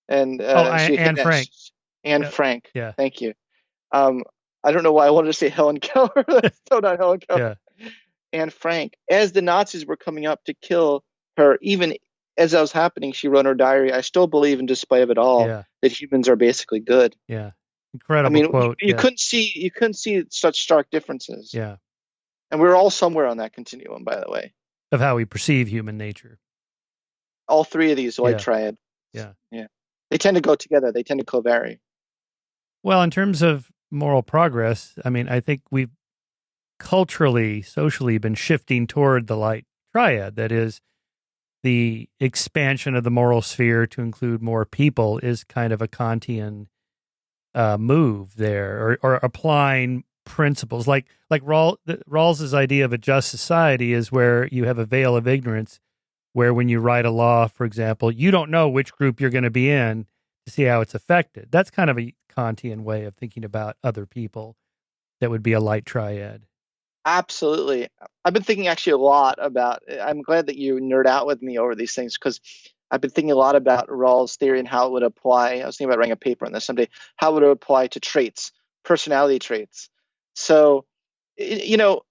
and Oh, she hit Anne Frank. Anne Yeah. Frank. Yeah. Thank you. Um, I don't know why I wanted to say Helen Keller. That's so not Helen Keller. Yeah. Anne Frank. As the Nazis were coming up to kill her, even as that was happening, she wrote in her diary, "I still believe, in despite of it all, Yeah. that humans are basically good." Yeah. I Incredible mean, quote. Yeah. you couldn't see such stark differences, Yeah. and we're all somewhere on that continuum, by the way. Of how we perceive human nature. All three of these light Yeah. triad, Yeah. yeah, they tend to go together. They tend to co-vary. Well, in terms of moral progress, I mean, I think we've culturally, socially been shifting toward the light triad. That is, the expansion of the moral sphere to include more people is kind of a Kantian move there, or applying principles like Rawls's idea of a just society is where you have a veil of ignorance, where when you write a law, for example, you don't know which group you're going to be in to see how it's affected. That's kind of a Kantian way of thinking about other people. That would be a light triad. Absolutely. I've been thinking actually a lot about. I'm glad that you nerd out with me over these things, because I've been thinking a lot about Rawls' theory and how it would apply. I was thinking about writing a paper on this someday. How would it apply to traits, personality traits? So, you know,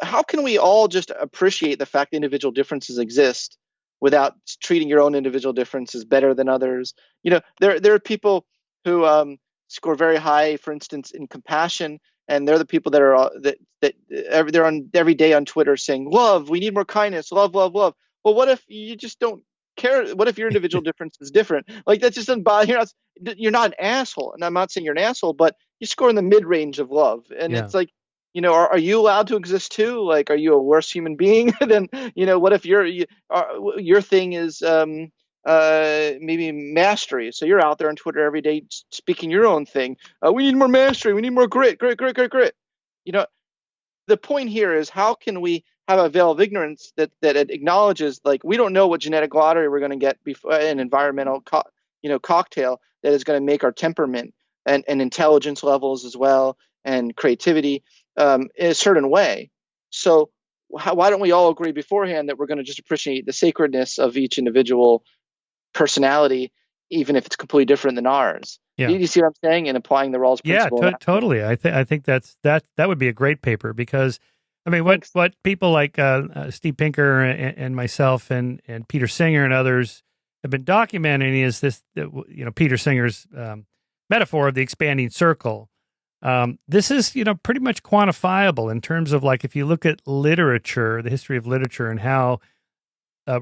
how can we all just appreciate the fact that individual differences exist, without treating your own individual differences better than others. There are people who score very high, for instance, in compassion, and they're the people that are they're on every day on Twitter saying, "Love, we need more kindness, love, love, love." Well, what if you just don't care? What if your individual difference is different? Like, that just doesn't bother. You're not an asshole, and I'm not saying you're an asshole, but you score in the mid range of love, and Yeah. it's like, are you allowed to exist too? Like, are you a worse human being than, what if your thing is maybe mastery? So you're out there on Twitter every day speaking your own thing. We need more mastery. We need more grit, grit, grit, grit, grit. You know, the point here is, how can we have a veil of ignorance that acknowledges, like, we don't know what genetic lottery we're going to get before an environmental cocktail that is going to make our temperament and intelligence levels as well, and creativity in a certain way. So why don't we all agree beforehand that we're going to just appreciate the sacredness of each individual personality, even if it's completely different than ours? Yeah. Do you see what I'm saying? And applying the Rawls Yeah, principle. totally. I think that would be a great paper, because I mean, what people like Steve Pinker and myself and Peter Singer and others have been documenting is this, Peter Singer's metaphor of the expanding circle. This is, pretty much quantifiable in terms of, like, if you look at literature, the history of literature, and how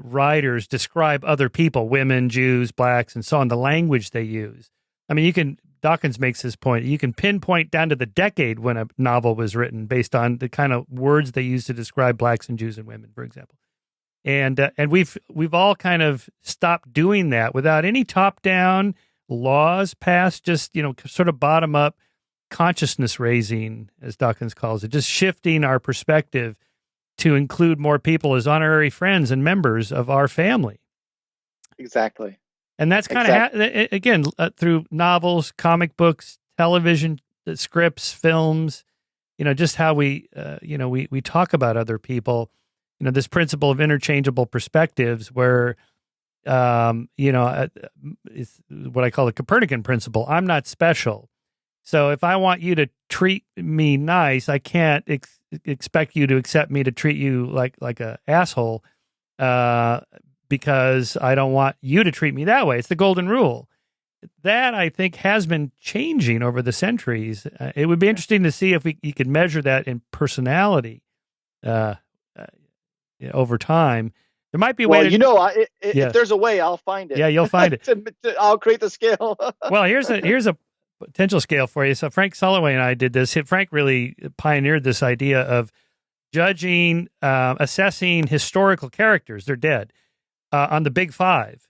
writers describe other people, women, Jews, blacks, and so on, the language they use. I mean, Dawkins makes this point. You can pinpoint down to the decade when a novel was written based on the kind of words they use to describe blacks and Jews and women, for example. And we've all kind of stopped doing that without any top-down laws passed, just, sort of bottom-up consciousness raising, as Dawkins calls it, just shifting our perspective to include more people as honorary friends and members of our family. Exactly. And that's kind of, again, through novels, comic books, television scripts, films, just how we talk about other people, this principle of interchangeable perspectives where, it's what I call the Copernican principle. I'm not special. So if I want you to treat me nice, I can't expect you to accept me to treat you like a asshole, because I don't want you to treat me that way. It's the golden rule. That, I think, has been changing over the centuries. It would be interesting to see if you could measure that in personality over time. There might be a way to... if there's a way, I'll find it. Yeah, you'll find it. I'll create the scale. Well, here's a potential scale for you. So Frank Soloway and I did this. Frank really pioneered this idea of judging, assessing historical characters. They're dead. On the Big Five,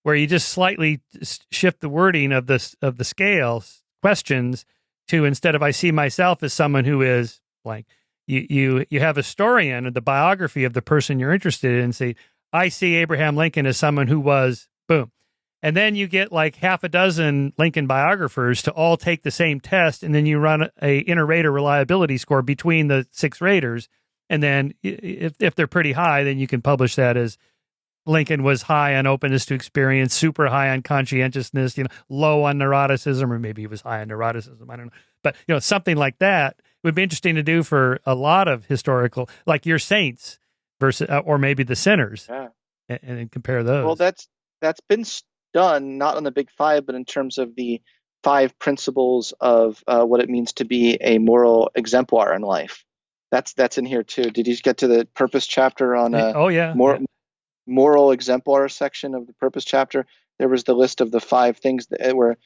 where you just slightly shift the wording of the scale questions to, instead of "I see myself as someone who is blank," you have a historian of the biography of the person you're interested in, and say, "I see Abraham Lincoln as someone who was," boom. And then you get like half a dozen Lincoln biographers to all take the same test, and then you run a inter-rater reliability score between the 6 raters, and then if they're pretty high, then you can publish that as Lincoln was high on openness to experience, super high on conscientiousness, low on neuroticism, or maybe he was high on neuroticism. I don't know. But, something like that would be interesting to do for a lot of historical, like your saints versus, or maybe the sinners, and compare those. Well, that's been done, not on the Big Five, but in terms of the 5 principles of what it means to be a moral exemplar in life. That's in here too. Did you get to the purpose chapter on moral exemplar section of the purpose chapter? There was the list of the 5 things that where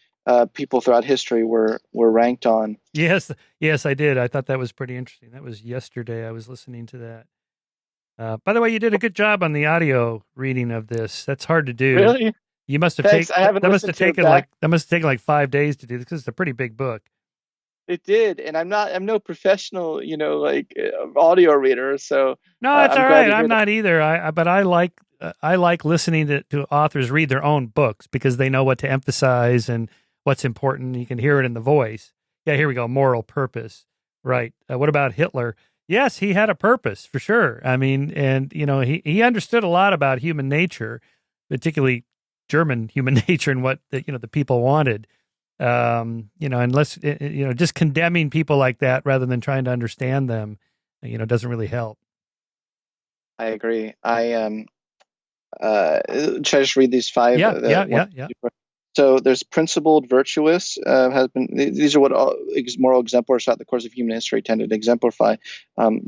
people throughout history were ranked on. Yes, I did. I thought that was pretty interesting. That was yesterday. I was listening to that. By the way, you did a good job on the audio reading of this. That's hard to do. Really? You must have taken. That must have taken like 5 days to do this, because it's a pretty big book. It did, and I'm no professional, audio reader. So no, it's all right. I'm not either. But I like listening to authors read their own books, because they know what to emphasize and what's important. You can hear it in the voice. Yeah, here we go. Moral purpose. Right. What about Hitler? Yes, he had a purpose for sure. I mean, and he understood a lot about human nature, particularly German human nature, and what the people wanted. Unless just condemning people like that rather than trying to understand them, doesn't really help. I agree. should I just read these five? Yeah, yeah, yeah, yeah. So there's principled, virtuous. Has been these are what all moral exemplars throughout the course of human history tended to exemplify.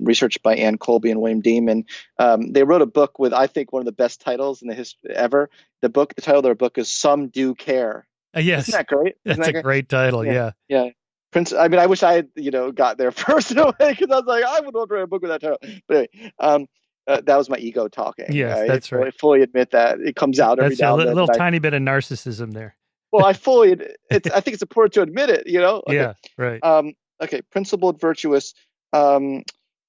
Research by Ann Colby and William Damon. They wrote a book with, I think, one of the best titles in the history ever. The title of their book is "Some Do Care." Isn't Yes, that great? Isn't that's that a great? great title. Yeah, Yeah, yeah. I mean, I wish I had, got there first in a way, because I was like, I would want to write a book with that title. But anyway, that was my ego talking. yes, I that's right. fully admit that it comes out every That's a now and then. little tiny bit of narcissism there. Well, I think it's important to admit it. Okay. Yeah, right. Okay. Principled, virtuous. Um,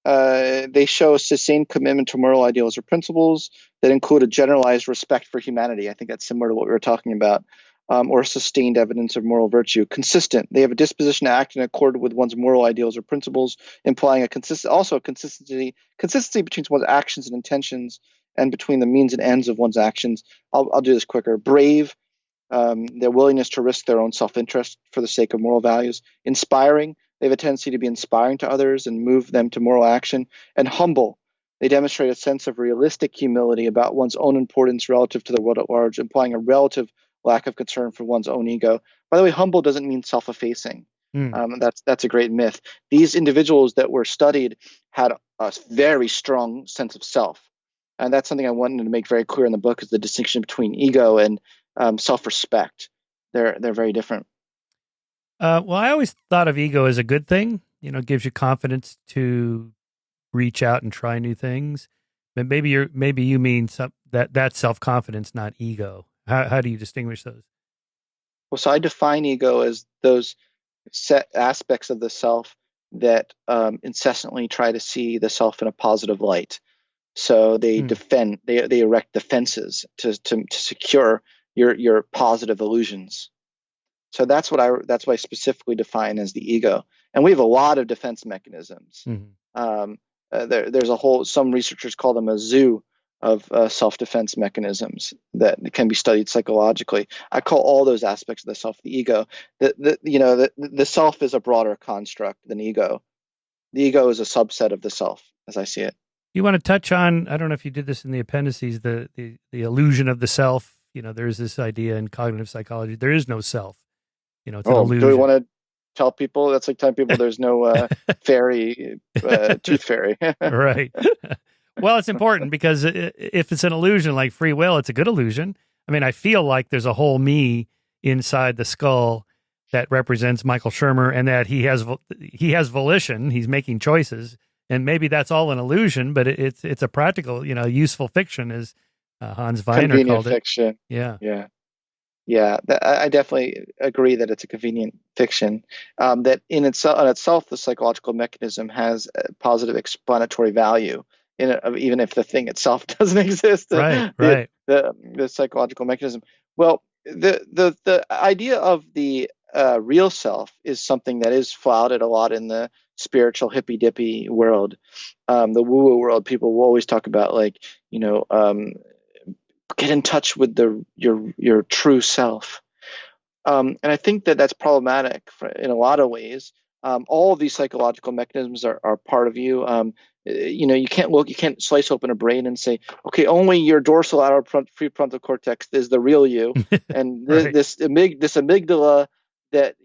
they show a sustained commitment to moral ideals or principles that include a generalized respect for humanity. I think that's similar to what we were talking about. Or sustained evidence of moral virtue. Consistent. They have a disposition to act in accord with one's moral ideals or principles, implying also a consistency between one's actions and intentions, and between the means and ends of one's actions. I'll do this quicker. Brave. Their willingness to risk their own self-interest for the sake of moral values. Inspiring. They have a tendency to be inspiring to others and move them to moral action. And humble. They demonstrate a sense of realistic humility about one's own importance relative to the world at large, implying a relative lack of concern for one's own ego. By the way, humble doesn't mean self-effacing. Mm. That's a great myth. These individuals that were studied had a very strong sense of self. And that's something I wanted to make very clear in the book, is the distinction between ego and self-respect. They're very different. Well, I always thought of ego as a good thing. It gives you confidence to reach out and try new things. But maybe you mean that's self-confidence, not ego. How do you distinguish those? Well, so I define ego as those set aspects of the self that incessantly try to see the self in a positive light. So they defend, they erect defenses to secure your positive illusions. So that's what I specifically define as the ego. And we have a lot of defense mechanisms. Mm-hmm. There's some researchers call them a zoo of self-defense mechanisms that can be studied psychologically. I call all those aspects of the self the ego. The self is a broader construct than ego. The ego is a subset of the self, as I see it. You want to touch on, I don't know if you did this in the appendices, the illusion of the self. There's this idea in cognitive psychology, there is no self. It's an illusion. Do we want to tell people? That's like telling people there's no fairy, tooth fairy. Right. Well, it's important because if it's an illusion like free will, it's a good illusion. I mean, I feel like there's a whole me inside the skull that represents Michael Shermer, and that he has volition. He's making choices, and maybe that's all an illusion, but it's a practical, useful fiction, as Hans Weiner called it. Fiction. Yeah. Yeah. Yeah, I definitely agree that it's a convenient fiction. That on itself, the psychological mechanism has a positive explanatory value, even if the thing itself doesn't exist. Right. The psychological mechanism. Well, the idea of the real self is something that is flouted a lot in the spiritual hippy dippy world, the woo woo world. People will always talk about, like, get in touch with your true self. And I think that that's problematic in a lot of ways. All of these psychological mechanisms are part of you. You can't slice open a brain and say, okay, only your dorsolateral prefrontal cortex is the real you, and Right. this amygdala that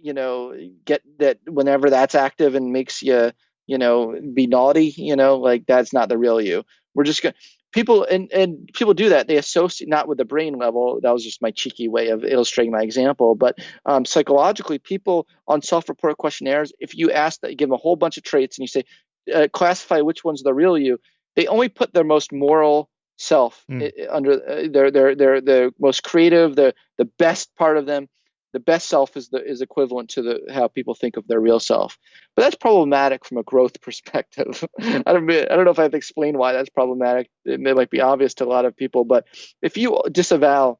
that whenever that's active and makes you be naughty, like, that's not the real you. We're just gonna people and people do that. They associate, not with the brain level. That was just my cheeky way of illustrating my example. But psychologically, people on self-report questionnaires, if you ask that, you give them a whole bunch of traits and you say, classify which one's the real you, they only put their most moral self under their most creative, the best part of them. The best self is equivalent to how people think of their real self. But that's problematic from a growth perspective. I don't know if I have to explain why that's problematic. It might be obvious to a lot of people, but if you disavow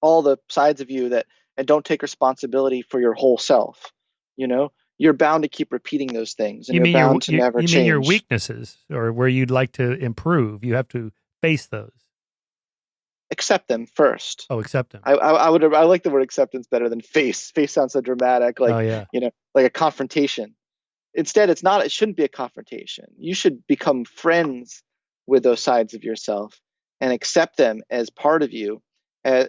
all the sides of you and don't take responsibility for your whole self, you're bound to keep repeating those things, and you're bound to never change. You mean your weaknesses, or where you'd like to improve? You have to face those. Accept them first. Oh, accept them. I like the word acceptance better than face. Face sounds so dramatic, like, oh, yeah. Like a confrontation. Instead, it shouldn't be a confrontation. You should become friends with those sides of yourself and accept them as part of you.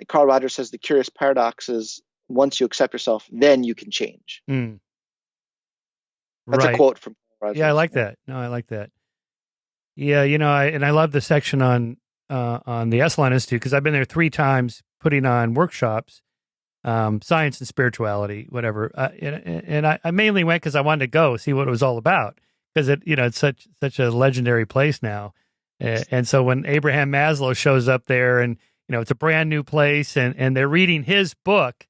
Carl Rogers says the curious paradox is once you accept yourself, then you can change. Mm. That's a Right. quote from Carl Yeah, I Rogers. like that. No, I like that. Yeah, I love the section on the Salon Institute because I've been there 3 times putting on workshops, science and spirituality, whatever. And I mainly went because I wanted to go see what it was all about because it's such a legendary place now. And so when Abraham Maslow shows up there and it's a brand new place and they're reading his book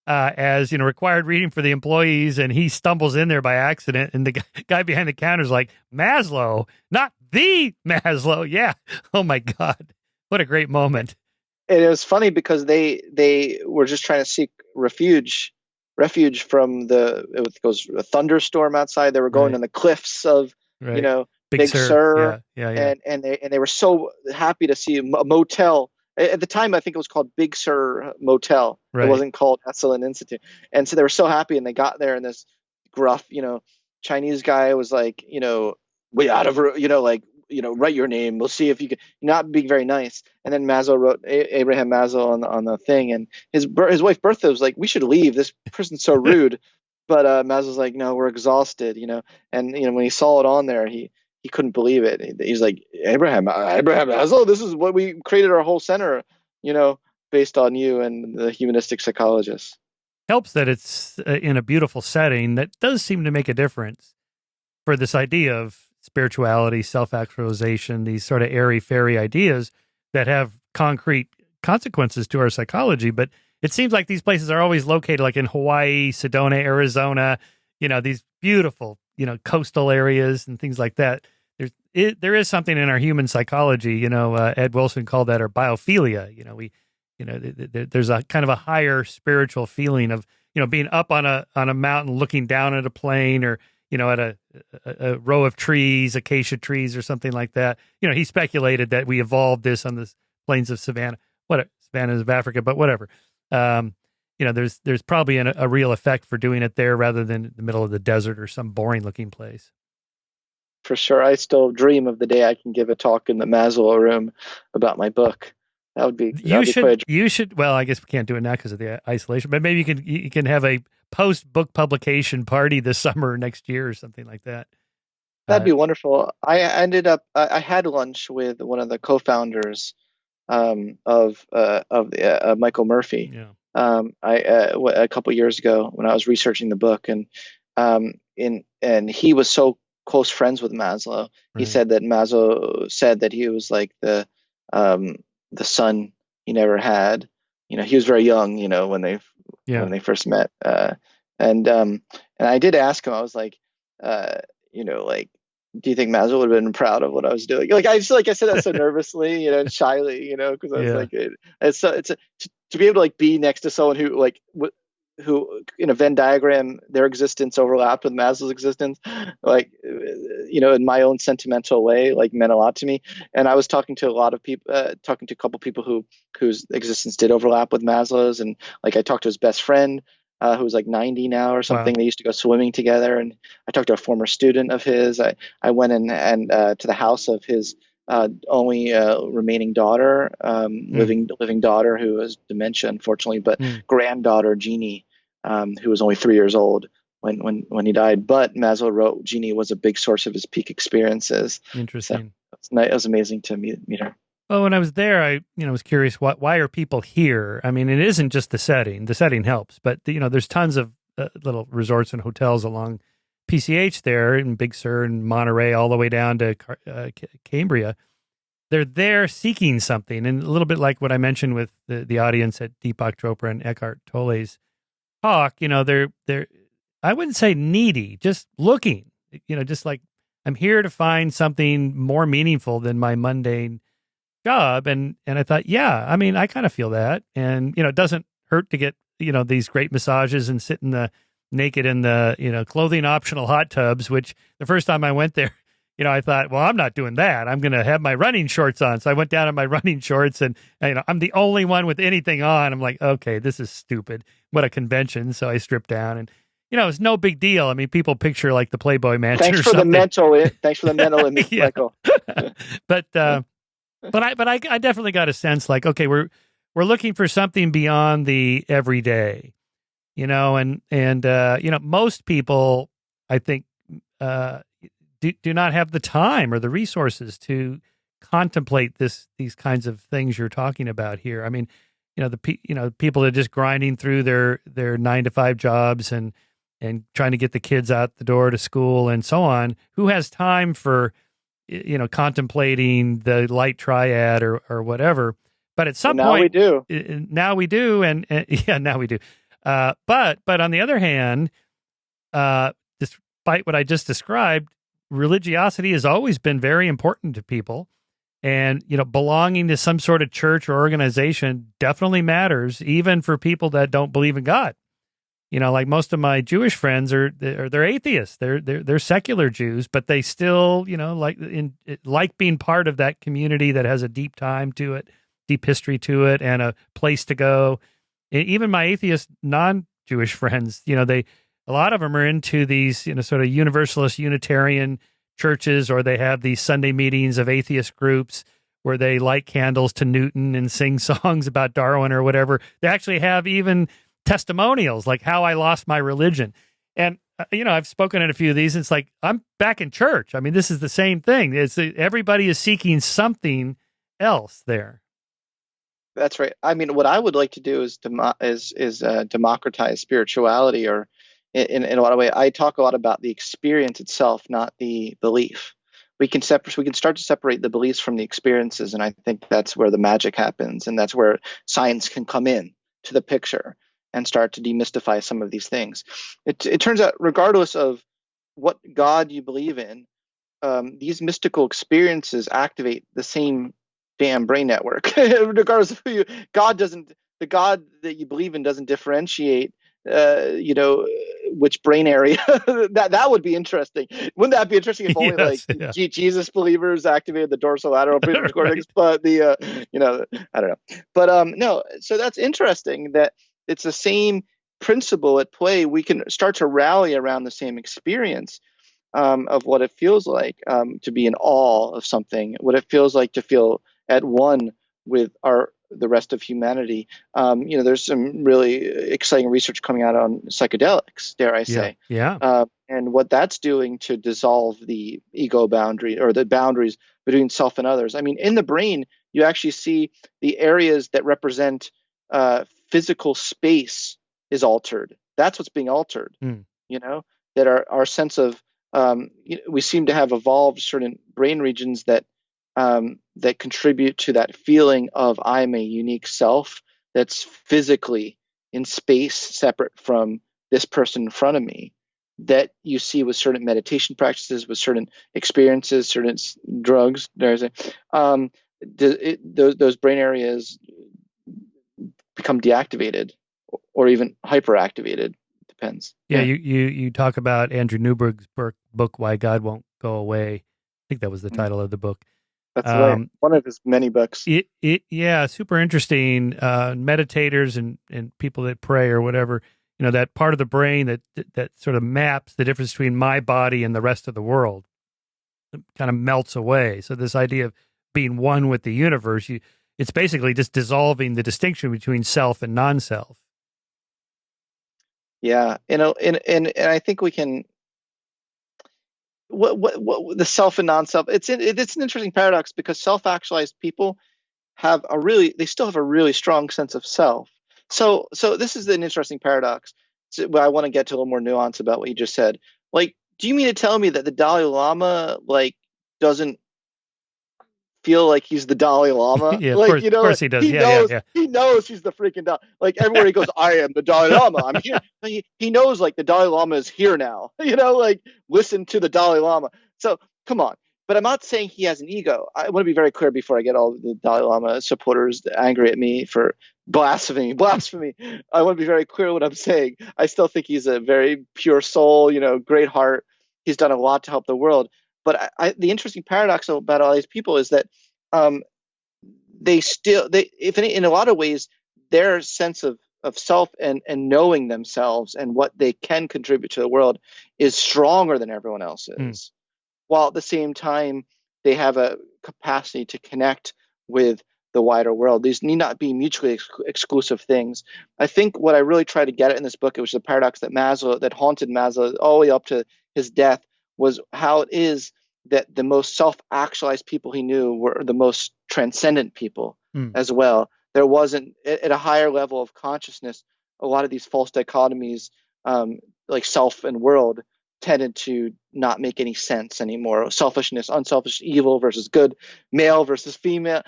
as required reading for the employees, and he stumbles in there by accident, and the guy behind the counter is like, Maslow, not the Maslow. Yeah. Oh my God, what a great moment. And it was funny because they were just trying to seek refuge from it was a thunderstorm outside. They were going Right. on the cliffs of Right. Big Sur. Yeah. And they were so happy to see a motel. At the time, I think it was called Big Sur Motel. Right. It wasn't called Esalen Institute. And so they were so happy, and they got there, and this gruff, Chinese guy was like, way out of, like, write your name. We'll see if you can. Not being very nice. And then Maslow wrote Abraham Maslow on the thing, and his wife Bertha was like, we should leave. This person's so rude. But Maslow's like, no, we're exhausted, And when he saw it on there, he couldn't believe it. He's like, Abraham Maslow, this is what we created our whole center, based on you and the humanistic psychologist. Helps that it's in a beautiful setting that does seem to make a difference for this idea of spirituality, self-actualization, these sort of airy-fairy ideas that have concrete consequences to our psychology. But it seems like these places are always located like in Hawaii, Sedona, Arizona, these beautiful, coastal areas and things like that. There is something in our human psychology, Ed Wilson called that our biophilia. There's a kind of a higher spiritual feeling of, being up on a mountain, looking down at a plain, or, at a row of trees, acacia trees or something like that. He speculated that we evolved this on the plains of Savannah, savannas of Africa, but whatever. There's probably a real effect for doing it there rather than in the middle of the desert or some boring looking place. For sure. I still dream of the day I can give a talk in the Maslow room about my book. That would be you should. Well, I guess we can't do it now because of the isolation, but maybe you can have a post book publication party this summer next year or something like that. That'd be wonderful. I had lunch with one of the co-founders of Michael Murphy. Yeah. A couple years ago when I was researching the book, and he was so close friends with Maslow. Right. He said that Maslow said that he was like the son he never had. He was very young, when they first met. And I did ask him. I was like, do you think Maslow would have been proud of what I was doing? Like I said that so nervously, and shyly, because I was like, it's to be able to like be next to someone who in a Venn diagram, their existence overlapped with Maslow's existence, like, in my own sentimental way, like meant a lot to me. And I was talking to a couple people whose existence did overlap with Maslow's. And like, I talked to his best friend, who's like 90 now or something. Wow. They used to go swimming together. And I talked to a former student of his. I went in and to the house of his only remaining daughter, living daughter who has dementia, unfortunately, but granddaughter Jeannie, who was only 3 years old when he died. But Maslow wrote Jeannie was a big source of his peak experiences. Interesting. So it was amazing to meet her. Well, when I was there, I was curious why are people here? I mean, it isn't just the setting. The setting helps, but there's tons of little resorts and hotels along PCH there in Big Sur and Monterey, all the way down to Cambria. They're there seeking something, and a little bit like what I mentioned with the audience at Deepak Chopra and Eckhart Tolle's talk. They're I wouldn't say needy, just looking. Just like I'm here to find something more meaningful than my mundane job, and I thought, yeah, I mean, I kind of feel that, and it doesn't hurt to get these great massages and sit naked in the clothing optional hot tubs. Which the first time I went there, I thought, well, I'm not doing that. I'm going to have my running shorts on. So I went down in my running shorts, and I'm the only one with anything on. I'm like, okay, this is stupid. What a convention. So I stripped down, and it's no big deal. I mean, people picture like the Playboy Mansion. Thanks for the mental image, Michael. But I definitely got a sense like, okay, we're looking for something beyond the everyday, and most people, I think, uh, do not have the time or the resources to contemplate these kinds of things you're talking about here. I mean, people that are just grinding through their 9 to 5 jobs and trying to get the kids out the door to school and so on. Who has time for contemplating the light triad or whatever? But at some Well, now we point, do. now we do, and yeah, now we do. But on the other hand, despite what I just described, religiosity has always been very important to people. And, belonging to some sort of church or organization definitely matters, even for people that don't believe in God. Like most of my Jewish friends they're atheists. They're secular Jews, but they still, like being part of that community that has a deep time to it, deep history to it, and a place to go. Even my atheist non-Jewish friends, a lot of them are into these, sort of universalist Unitarian churches, or they have these Sunday meetings of atheist groups where they light candles to Newton and sing songs about Darwin or whatever. They actually have even testimonials like how I lost my religion. And, I've spoken at a few of these. It's like, I'm back in church. I mean, this is the same thing. Everybody is seeking something else there. That's right. I mean, what I would like to do is democratize spirituality, or in a lot of ways, I talk a lot about the experience itself, not the belief. We can start to separate the beliefs from the experiences, and I think that's where the magic happens, and that's where science can come in to the picture and start to demystify some of these things. It turns out, regardless of what God you believe in, these mystical experiences activate the same damn brain network. Regardless of who the God that you believe in doesn't differentiate, which brain area. that would be interesting. Wouldn't that be interesting if only Jesus believers activated the dorsolateral prefrontal cortex, but I don't know. But no, so that's interesting that it's the same principle at play. We can start to rally around the same experience. Of what it feels like to be in awe of something, what it feels like to feel at one with the rest of humanity. There's some really exciting research coming out on psychedelics, dare I say, and what that's doing to dissolve the ego boundary or the boundaries between self and others. I mean, in the brain, you actually see the areas that represent physical space is altered. That's what's being altered. That our sense of we seem to have evolved certain brain regions that contribute to that feeling of I'm a unique self that's physically in space separate from this person in front of me, that you see with certain meditation practices, with certain experiences, certain drugs. Those brain areas become deactivated or even hyperactivated. Depends. Yeah, you talk about Andrew Newberg's book, Why God Won't Go Away. I think that was the title of the book. That's right. One of his many books. Super interesting. Meditators and people that pray or whatever, that part of the brain that sort of maps the difference between my body and the rest of the world, it kind of melts away. So this idea of being one with the universe, it's basically just dissolving the distinction between self and non-self. Yeah, and I think we can. What the self and non-self? It's an interesting paradox, because self-actualized people they still have a really strong sense of self. So this is an interesting paradox. But I want to get to a little more nuance about what you just said. Like, do you mean to tell me that the Dalai Lama doesn't feel like he's the Dalai Lama? Yeah, of course he does. He knows he's the freaking Dalai. Like, everywhere he goes, I am the Dalai Lama. I'm here. He knows, like, the Dalai Lama is here now. Listen to the Dalai Lama. So come on. But I'm not saying he has an ego. I want to be very clear before I get all the Dalai Lama supporters angry at me for blasphemy. I want to be very clear what I'm saying. I still think he's a very pure soul, great heart. He's done a lot to help the world. But the interesting paradox about all these people is that in a lot of ways, their sense of self and knowing themselves and what they can contribute to the world is stronger than everyone else's. While at the same time, they have a capacity to connect with the wider world. These need not be mutually exclusive things. I think what I really tried to get at in this book, it was the paradox that that haunted Maslow all the way up to his death, was how it is that the most self-actualized people he knew were the most transcendent people Mm. as well. There wasn't, at a higher level of consciousness, a lot of these false dichotomies, like self and world, tended to not make any sense anymore. Selfishness, unselfish, evil versus good, male versus female.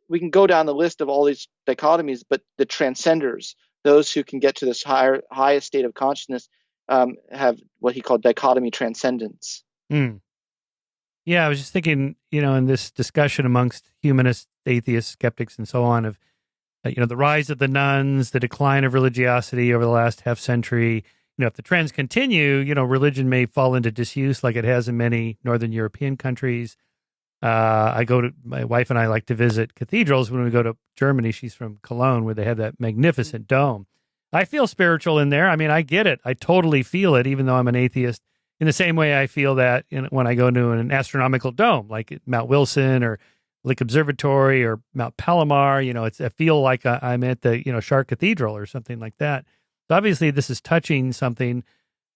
We can go down the list of all these dichotomies, but the transcenders, those who can get to this highest state of consciousness, have what he called dichotomy transcendence. Mm. Yeah, I was just thinking, in this discussion amongst humanists, atheists, skeptics, and so on, of the rise of the nuns, the decline of religiosity over the last half century. If the trends continue, religion may fall into disuse like it has in many Northern European countries. My wife and I like to visit cathedrals when we go to Germany. She's from Cologne, where they have that magnificent dome. I feel spiritual in there. I mean, I get it. I totally feel it, even though I'm an atheist. In the same way I feel that when I go to an astronomical dome, like at Mount Wilson or Lick Observatory or Mount Palomar, I feel like I'm at the, Chartres Cathedral or something like that. So obviously this is touching something.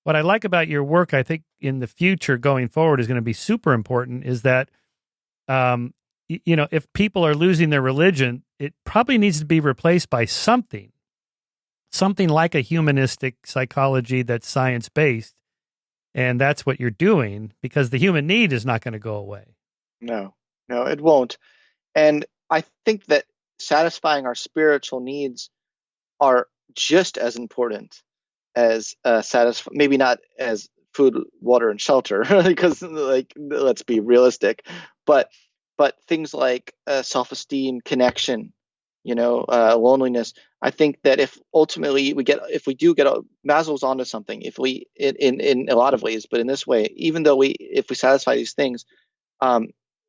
What I like about your work, I think in the future going forward is going to be super important, is that, if people are losing their religion, it probably needs to be replaced by something like a humanistic psychology that's science-based. And that's what you're doing, because the human need is not going to go away. No, it won't. And I think that satisfying our spiritual needs are just as important as maybe not as food, water, and shelter, because let's be realistic, but things like self-esteem, connection, loneliness. I think that if we do get Maslow's onto something, if we in a lot of ways, but in this way, even though if we satisfy these things,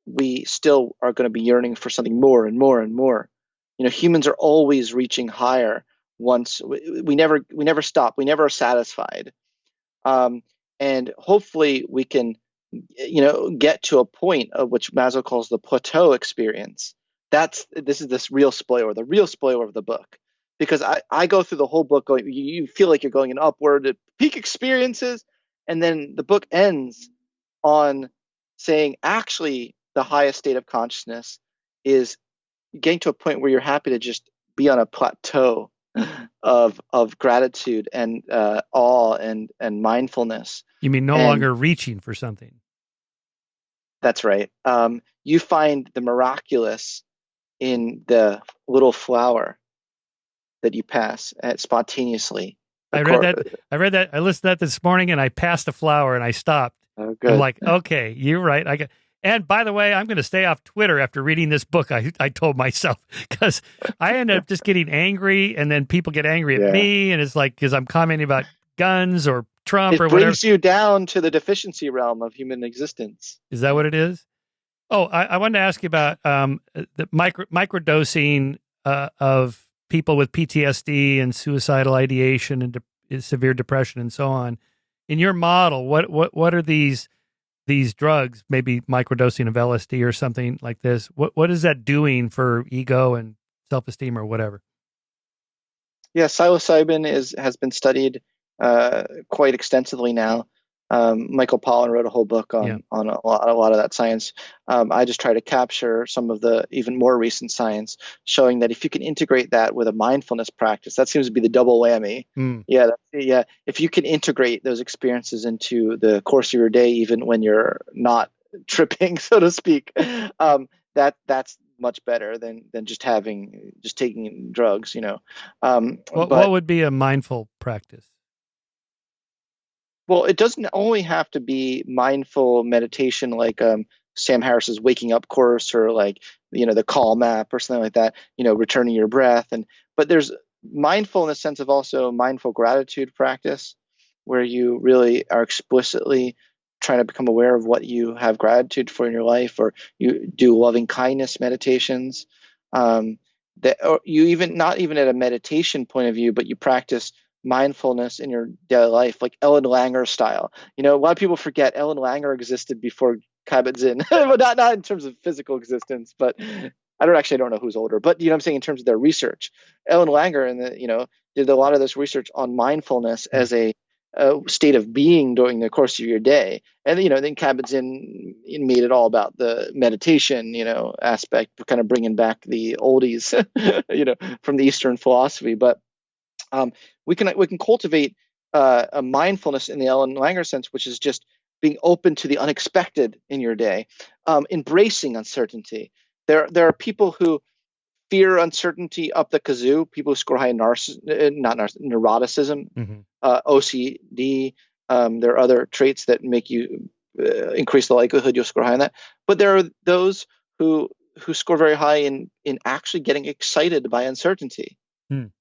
we still are going to be yearning for something more and more and more. Humans are always reaching higher. Once we never stop, we never are satisfied, and hopefully we can, get to a point of which Maslow calls the plateau experience. This is the real spoiler of the book, because I go through the whole book going, you feel like you're going in upward peak experiences, and then the book ends on saying actually the highest state of consciousness is getting to a point where you're happy to just be on a plateau of gratitude and awe and mindfulness. You mean no longer reaching for something? That's right. You find the miraculous in the little flower that you pass spontaneously. I read that. I listened to that this morning, and I passed a flower, and I stopped. Oh, good. I'm like, okay, you're right. And by the way, I'm going to stay off Twitter after reading this book. I told myself, because I end up just getting angry, and then people get angry at me, and it's like because I'm commenting about guns or Trump or whatever. It brings you down to the deficiency realm of human existence. Is that what it is? Oh, I wanted to ask you about the microdosing of people with PTSD and suicidal ideation and severe depression and so on. In your model, what are these drugs? Maybe microdosing of LSD or something like this. What is that doing for ego and self-esteem or whatever? Yeah, psilocybin has been studied quite extensively now. Michael Pollan wrote a whole book on a lot of that science. I just try to capture some of the even more recent science, showing that if you can integrate that with a mindfulness practice, that seems to be the double whammy. Yeah. If you can integrate those experiences into the course of your day, even when you're not tripping, so to speak, that's much better than just taking drugs. What would be a mindful practice? Well, it doesn't only have to be mindful meditation like Sam Harris's Waking Up course, or like, the Calm app or something like that, returning your breath. But there's mindful in the sense of also mindful gratitude practice, where you really are explicitly trying to become aware of what you have gratitude for in your life, or you do loving kindness meditations. Or you even, not even at a meditation point of view, but you practice mindfulness in your daily life, like Ellen Langer style. A lot of people forget Ellen Langer existed before Kabat-Zinn, but not in terms of physical existence, but I don't know who's older, but I'm saying in terms of their research. Ellen Langer did a lot of this research on mindfulness as a state of being during the course of your day. And then Kabat-Zinn made it all about the meditation, aspect, kind of bringing back the oldies, from the Eastern philosophy. But we can cultivate a mindfulness in the Ellen Langer sense, which is just being open to the unexpected in your day, embracing uncertainty. There are people who fear uncertainty up the kazoo. People who score high in neuroticism, OCD. There are other traits that make you increase the likelihood you'll score high on that. But there are those who score very high in actually getting excited by uncertainty.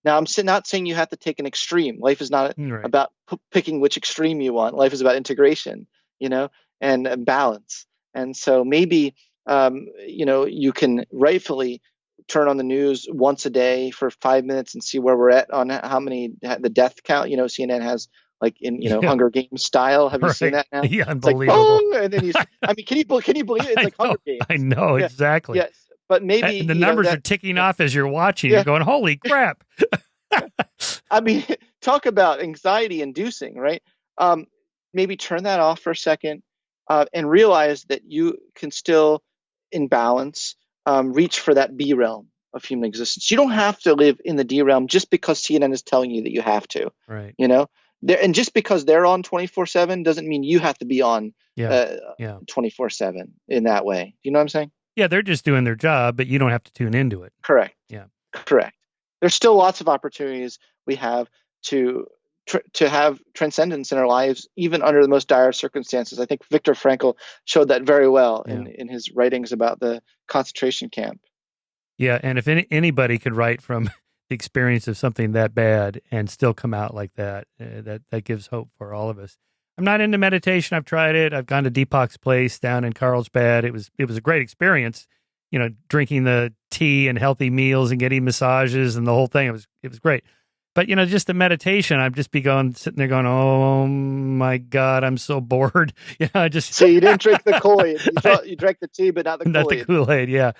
Now, I'm not saying you have to take an extreme. Life is not about picking which extreme you want. Life is about integration, and balance. And so maybe, you can rightfully turn on the news once a day for 5 minutes and see where we're at on how many the death count. CNN has like in Hunger Games style. Have you seen that now? Yeah, it's like unbelievable. and then can you believe it? It's like Hunger Games. I know, yeah. exactly. Yes. But maybe and the numbers are ticking off as you're watching. You're going, holy crap. I mean, talk about anxiety inducing, right? Maybe turn that off for a second and realize that you can still, in balance, reach for that B realm of human existence. You don't have to live in the D realm just because CNN is telling you that you have to. Right. And just because they're on 24/7 doesn't mean you have to be on 24/7 in that way. You know what I'm saying? Yeah, they're just doing their job, but you don't have to tune into it. Correct. Yeah. Correct. There's still lots of opportunities we have to have transcendence in our lives, even under the most dire circumstances. I think Viktor Frankl showed that very well in his writings about the concentration camp. Yeah, and if anybody could write from the experience of something that bad and still come out like that, that gives hope for all of us. I'm not into meditation. I've tried it. I've gone to Deepak's place down in Carlsbad. It was a great experience, drinking the tea and healthy meals and getting massages and the whole thing. It was great. But, just the meditation, I'd just be sitting there going, oh my God, I'm so bored. So you didn't drink the Kool-Aid. You drank the tea, but not the Kool-Aid. Not the Kool-Aid, yeah.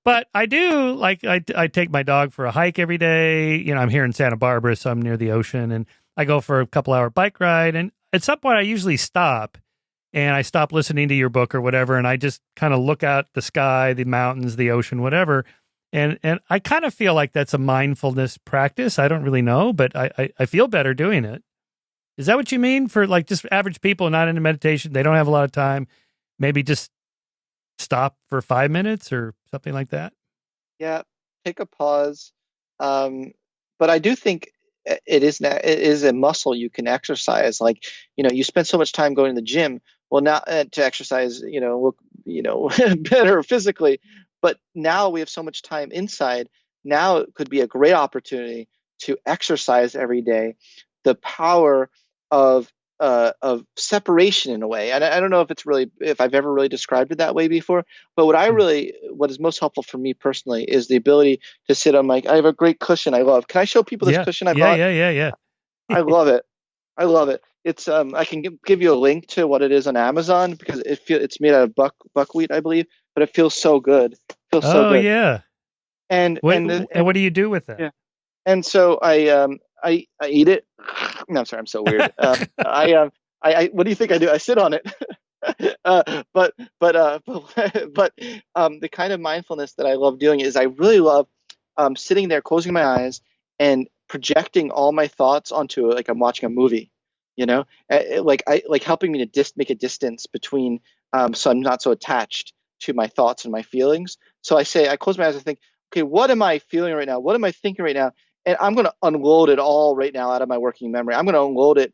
But I do, like, I take my dog for a hike every day. I'm here in Santa Barbara, so I'm near the ocean. And I go for a couple-hour bike ride. And at some point, I usually stop. And I stop listening to your book or whatever. And I just kind of look out the sky, the mountains, the ocean, whatever. And I kind of feel like that's a mindfulness practice. I don't really know, but I feel better doing it. Is that what you mean for like just average people not into meditation? They don't have a lot of time. Maybe just stop for 5 minutes or something like that? Yeah, take a pause. But I do think it is a muscle you can exercise. Like, you spend so much time going to the gym. Well, now to exercise, look, better physically. But now we have so much time inside. Now it could be a great opportunity to exercise every day. The power of separation in a way. And I don't know if I've ever really described it that way before. But what is most helpful for me personally is the ability to sit on I have a great cushion I love. Can I show people this cushion I bought? Yeah. I love it. I love it. It's I can give you a link to what it is on Amazon because it's made out of buckwheat, I believe, but it feels so good. So good. Yeah. And what do you do with that? Yeah. And so I eat it. No, I'm sorry, I'm so weird. I what do you think I do? I sit on it. But the kind of mindfulness that I love doing is I really love sitting there, closing my eyes, and projecting all my thoughts onto like I'm watching a movie. Like helping me to make a distance between, so I'm not so attached to my thoughts and my feelings. So I close my eyes and think, okay, what am I feeling right now? What am I thinking right now? And I'm going to unload it all right now out of my working memory. I'm going to unload it.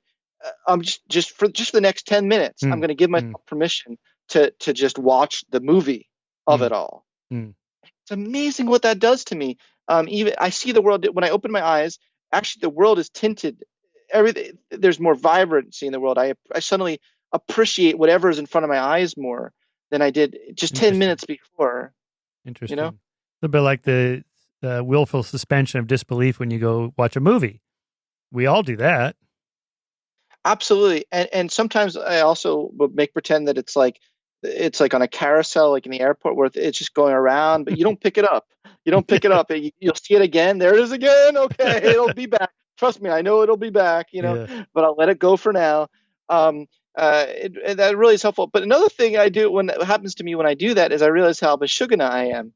Just for the next 10 minutes. I'm going to give myself permission to just watch the movie of it all. It's amazing what that does to me. Even I see the world when I open my eyes. Actually, the world is tinted. Everything, there's more vibrancy in the world. I suddenly appreciate whatever is in front of my eyes more than I did just 10 minutes before. Interesting. A little bit like the willful suspension of disbelief when you go watch a movie. We all do that. Absolutely. And sometimes I also would make pretend that it's like it's like on a carousel, like in the airport, where it's just going around, but you don't pick it up. You don't pick it up. You'll see it again. There it is again. Okay, it'll be back. Trust me, I know it'll be back. Yeah. But I'll let it go for now. That really is helpful. But another thing I do when that happens to me when I do that is I realize how bashugana I am.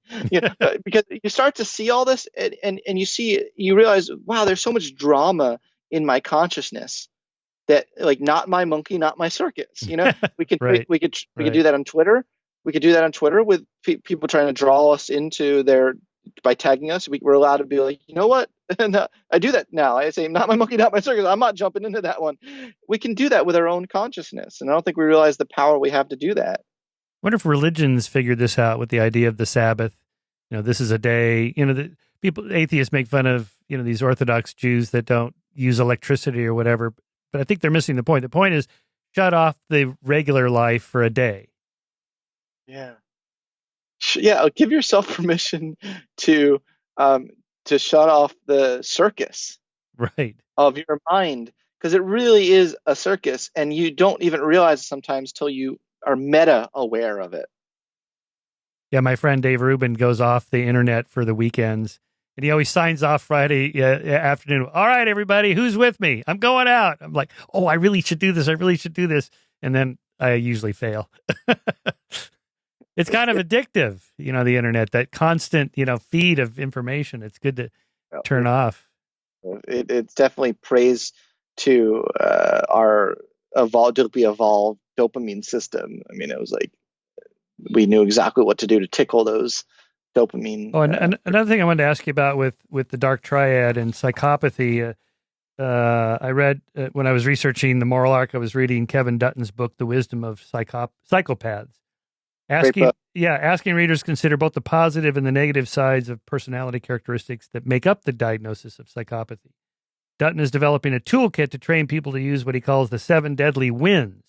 Because you start to see all this, and you realize, wow, there's so much drama in my consciousness that, like, not my monkey, not my circus. We could Right. we could do that on Twitter. We could do that on Twitter with people trying to draw us into by tagging us. We're allowed to be like, you know what? And I do that now. I say, not my monkey, not my circus. I'm not jumping into that one. We can do that with our own consciousness, and I don't think we realize the power we have to do that. I wonder if religions figured this out with the idea of the Sabbath. This is a day. Atheists make fun of these Orthodox Jews that don't use electricity or whatever. But I think they're missing the point. The point is, shut off the regular life for a day. Yeah. Give yourself permission to shut off the circus, right, of your mind, because it really is a circus, and you don't even realize it sometimes till you are meta aware of it. Yeah, my friend Dave Rubin goes off the internet for the weekends, and he always signs off Friday afternoon. All right, everybody, who's with me? I'm going out. I'm like, oh, I really should do this. I really should do this. And then I usually fail. It's kind of addictive, the internet, that constant, feed of information. It's good to turn off. It's definitely praise to our deeply evolved dopamine system. I mean, it was like we knew exactly what to do to tickle those dopamine. Oh, and another thing I wanted to ask you about with the dark triad and psychopathy. I read when I was researching the moral arc, I was reading Kevin Dutton's book, The Wisdom of Psychopaths. Asking readers to consider both the positive and the negative sides of personality characteristics that make up the diagnosis of psychopathy. Dutton is developing a toolkit to train people to use what he calls the 7 deadly wins,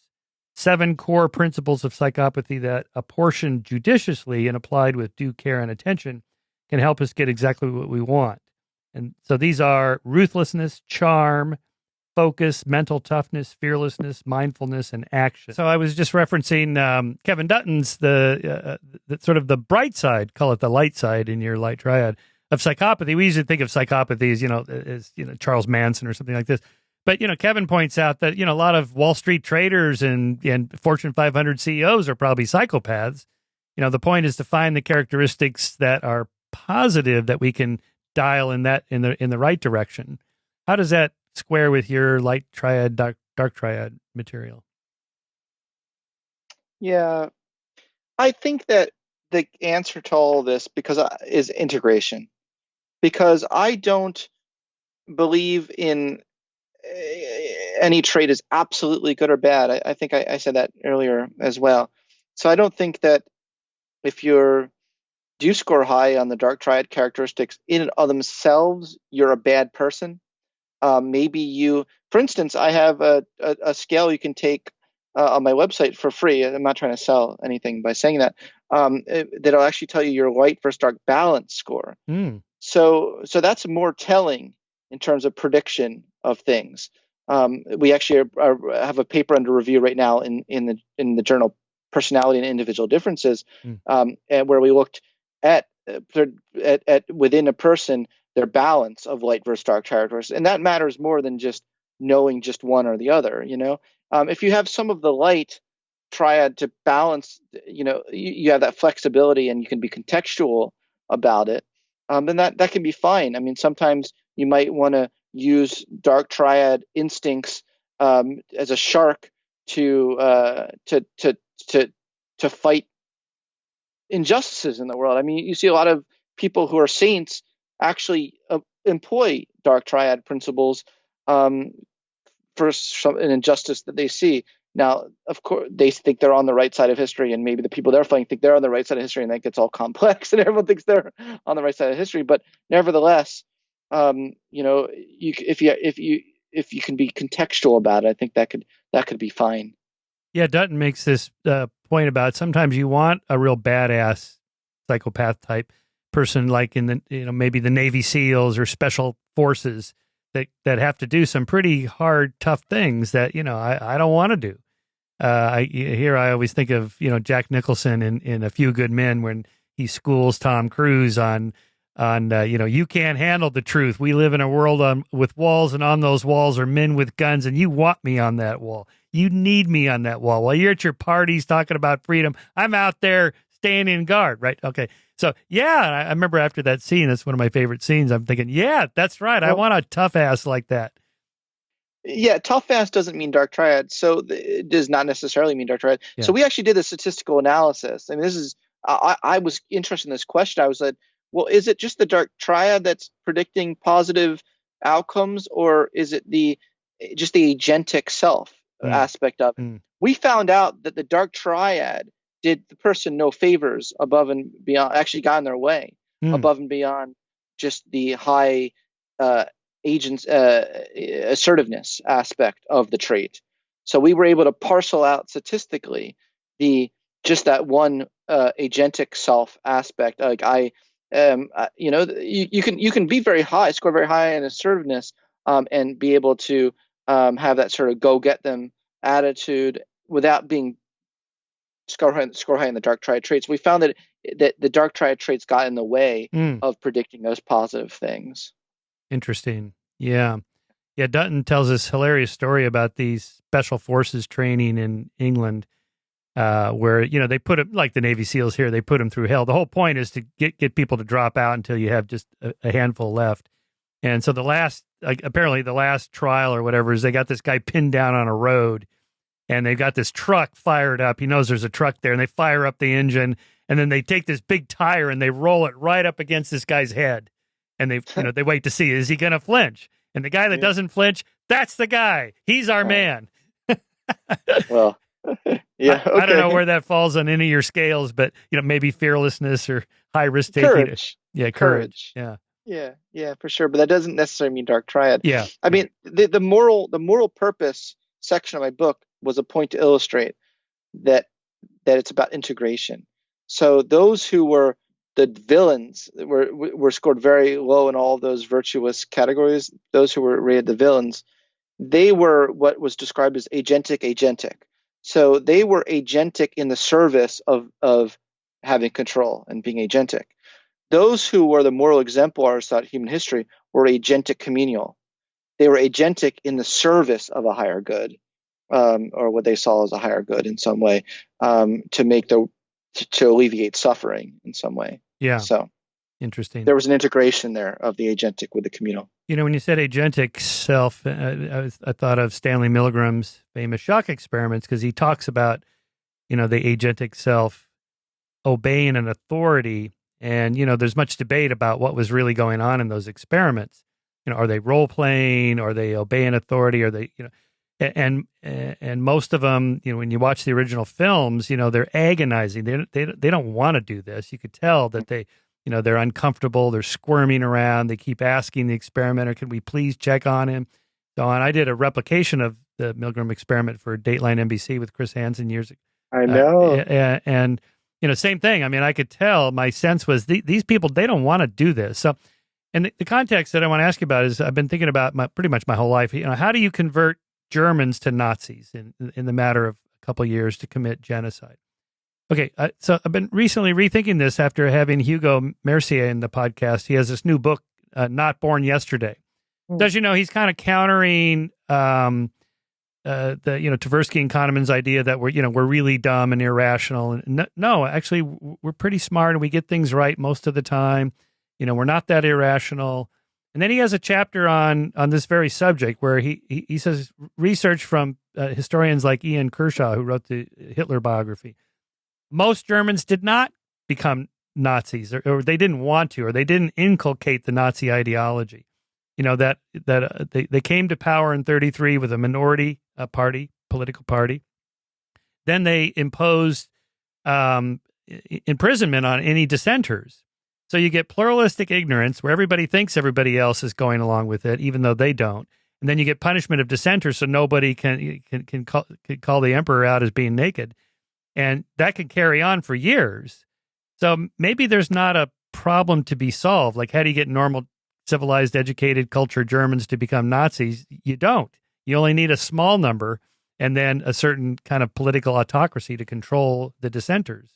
7 core principles of psychopathy that, apportioned judiciously and applied with due care and attention, can help us get exactly what we want. And so these are ruthlessness, charm, focus, mental toughness, fearlessness, mindfulness, and action. So I was just referencing Kevin Dutton's the sort of the bright side, call it the light side in your light triad of psychopathy. We usually think of psychopathy as Charles Manson or something like this. But Kevin points out that a lot of Wall Street traders and Fortune 500 CEOs are probably psychopaths. The point is to find the characteristics that are positive that we can dial in the right direction. How does that square with your light triad, dark triad material? Yeah, I think that the answer to all this is integration, because I don't believe in any trait is absolutely good or bad. I think I said that earlier as well. So I don't think that if you score high on the dark triad characteristics in and of themselves, you're a bad person. Maybe for instance, I have a scale you can take on my website for free. I'm not trying to sell anything by saying that. That'll actually tell you your light versus dark balance score. So that's more telling in terms of prediction of things. We actually have a paper under review right now in the journal Personality and Individual Differences, and where we looked at within a person their balance of light versus dark characteristics, and that matters more than just knowing just one or the other. If you have some of the light triad to balance, you have that flexibility and you can be contextual about it, then that can be fine. I mean, sometimes you might want to use dark triad instincts as a shark to fight injustices in the world. I mean, you see a lot of people who are saints actually employ dark triad principles for an injustice that they see. Now, of course, they think they're on the right side of history, and maybe the people they're fighting think they're on the right side of history, and that gets all complex, and everyone thinks they're on the right side of history. But nevertheless, if you can be contextual about it, I think that could be fine. Yeah, Dutton makes this point about sometimes you want a real badass psychopath type person, like in the maybe the Navy SEALs or special forces that have to do some pretty hard, tough things that I don't want to do. I always think of, Jack Nicholson in A Few Good Men when he schools Tom Cruise on you can't handle the truth. We live in a world with walls, and on those walls are men with guns, and you want me on that wall. You need me on that wall. While you're at your parties talking about freedom, I'm out there standing guard, right? Okay. So, yeah, I remember after that scene, that's one of my favorite scenes. I'm thinking, yeah, that's right. I want a tough ass like that. Yeah, tough ass doesn't mean dark triad. So it does not necessarily mean dark triad. Yeah. So we actually did a statistical analysis. I mean, I was interested in this question. I was like, well, is it just the dark triad that's predicting positive outcomes, or is it just the agentic self aspect of it? We found out that the dark triad did the person no favors above and beyond, actually got in their way above and beyond just the high agent's assertiveness aspect of the trait. So we were able to parcel out statistically just that one agentic self aspect. Like you can be very high, score very high in assertiveness, and be able to have that sort of go get them attitude without being score high in the dark triad traits. We found that the dark triad traits got in the way of predicting those positive things. Interesting. Yeah. Yeah. Dutton tells this hilarious story about these special forces training in England, where, they put them like the Navy SEALs here, they put them through hell. The whole point is to get people to drop out until you have just a handful left. And so apparently the last trial or whatever is they got this guy pinned down on a road, and they've got this truck fired up. He knows there's a truck there, and they fire up the engine, and then they take this big tire and they roll it right up against this guy's head. And they wait to see, is he going to flinch? And the guy that doesn't flinch, that's the guy. He's our man. Well, yeah. Okay. I don't know where that falls on any of your scales, but maybe fearlessness or high risk taking. Courage. Yeah, courage. Yeah. Yeah, for sure. But that doesn't necessarily mean dark triad. Yeah. I mean, the moral purpose section of my book was a point to illustrate that it's about integration. So those who were the villains were scored very low in all of those virtuous categories. Those who were rated the villains, they were what was described as agentic. So they were agentic in the service of having control and being agentic. Those who were the moral exemplars throughout human history were agentic communal. They were agentic in the service of a higher good, or what they saw as a higher good in some way, to alleviate suffering in some way. Yeah. So interesting. There was an integration there of the agentic with the communal. When you said agentic self, I thought of Stanley Milgram's famous shock experiments, because he talks about, the agentic self obeying an authority. And, there's much debate about what was really going on in those experiments. Are they role playing? Are they obeying authority? Are they, and most of them, when you watch the original films, they're agonizing. They don't want to do this. You could tell that they're uncomfortable. They're squirming around. They keep asking the experimenter, "Can we please check on him?" So on. I did a replication of the Milgram experiment for Dateline NBC with Chris Hansen years ago. I know. And same thing. I mean, I could tell. My sense was these people, they don't want to do this. So, and the context that I want to ask you about is I've been thinking about pretty much my whole life. How do you convert Germans to Nazis in the matter of a couple of years to commit genocide? Okay, so I've been recently rethinking this after having Hugo Mercier in the podcast. He has this new book, Not Born Yesterday. As you know, he's kind of countering the Tversky and Kahneman's idea that we're really dumb and irrational. And no, actually, we're pretty smart and we get things right most of the time. We're not that irrational. And then he has a chapter on this very subject where he says research from historians like Ian Kershaw, who wrote the Hitler biography. Most Germans did not become Nazis, or they didn't want to, or they didn't inculcate the Nazi ideology. That they came to power in 1933 with a minority political party. Then they imposed imprisonment on any dissenters. So you get pluralistic ignorance where everybody thinks everybody else is going along with it, even though they don't. And then you get punishment of dissenters, so nobody can call the emperor out as being naked. And that can carry on for years. So maybe there's not a problem to be solved. Like, how do you get normal, civilized, educated, cultured Germans to become Nazis? You don't. You only need a small number. and then a certain kind of political autocracy to control the dissenters.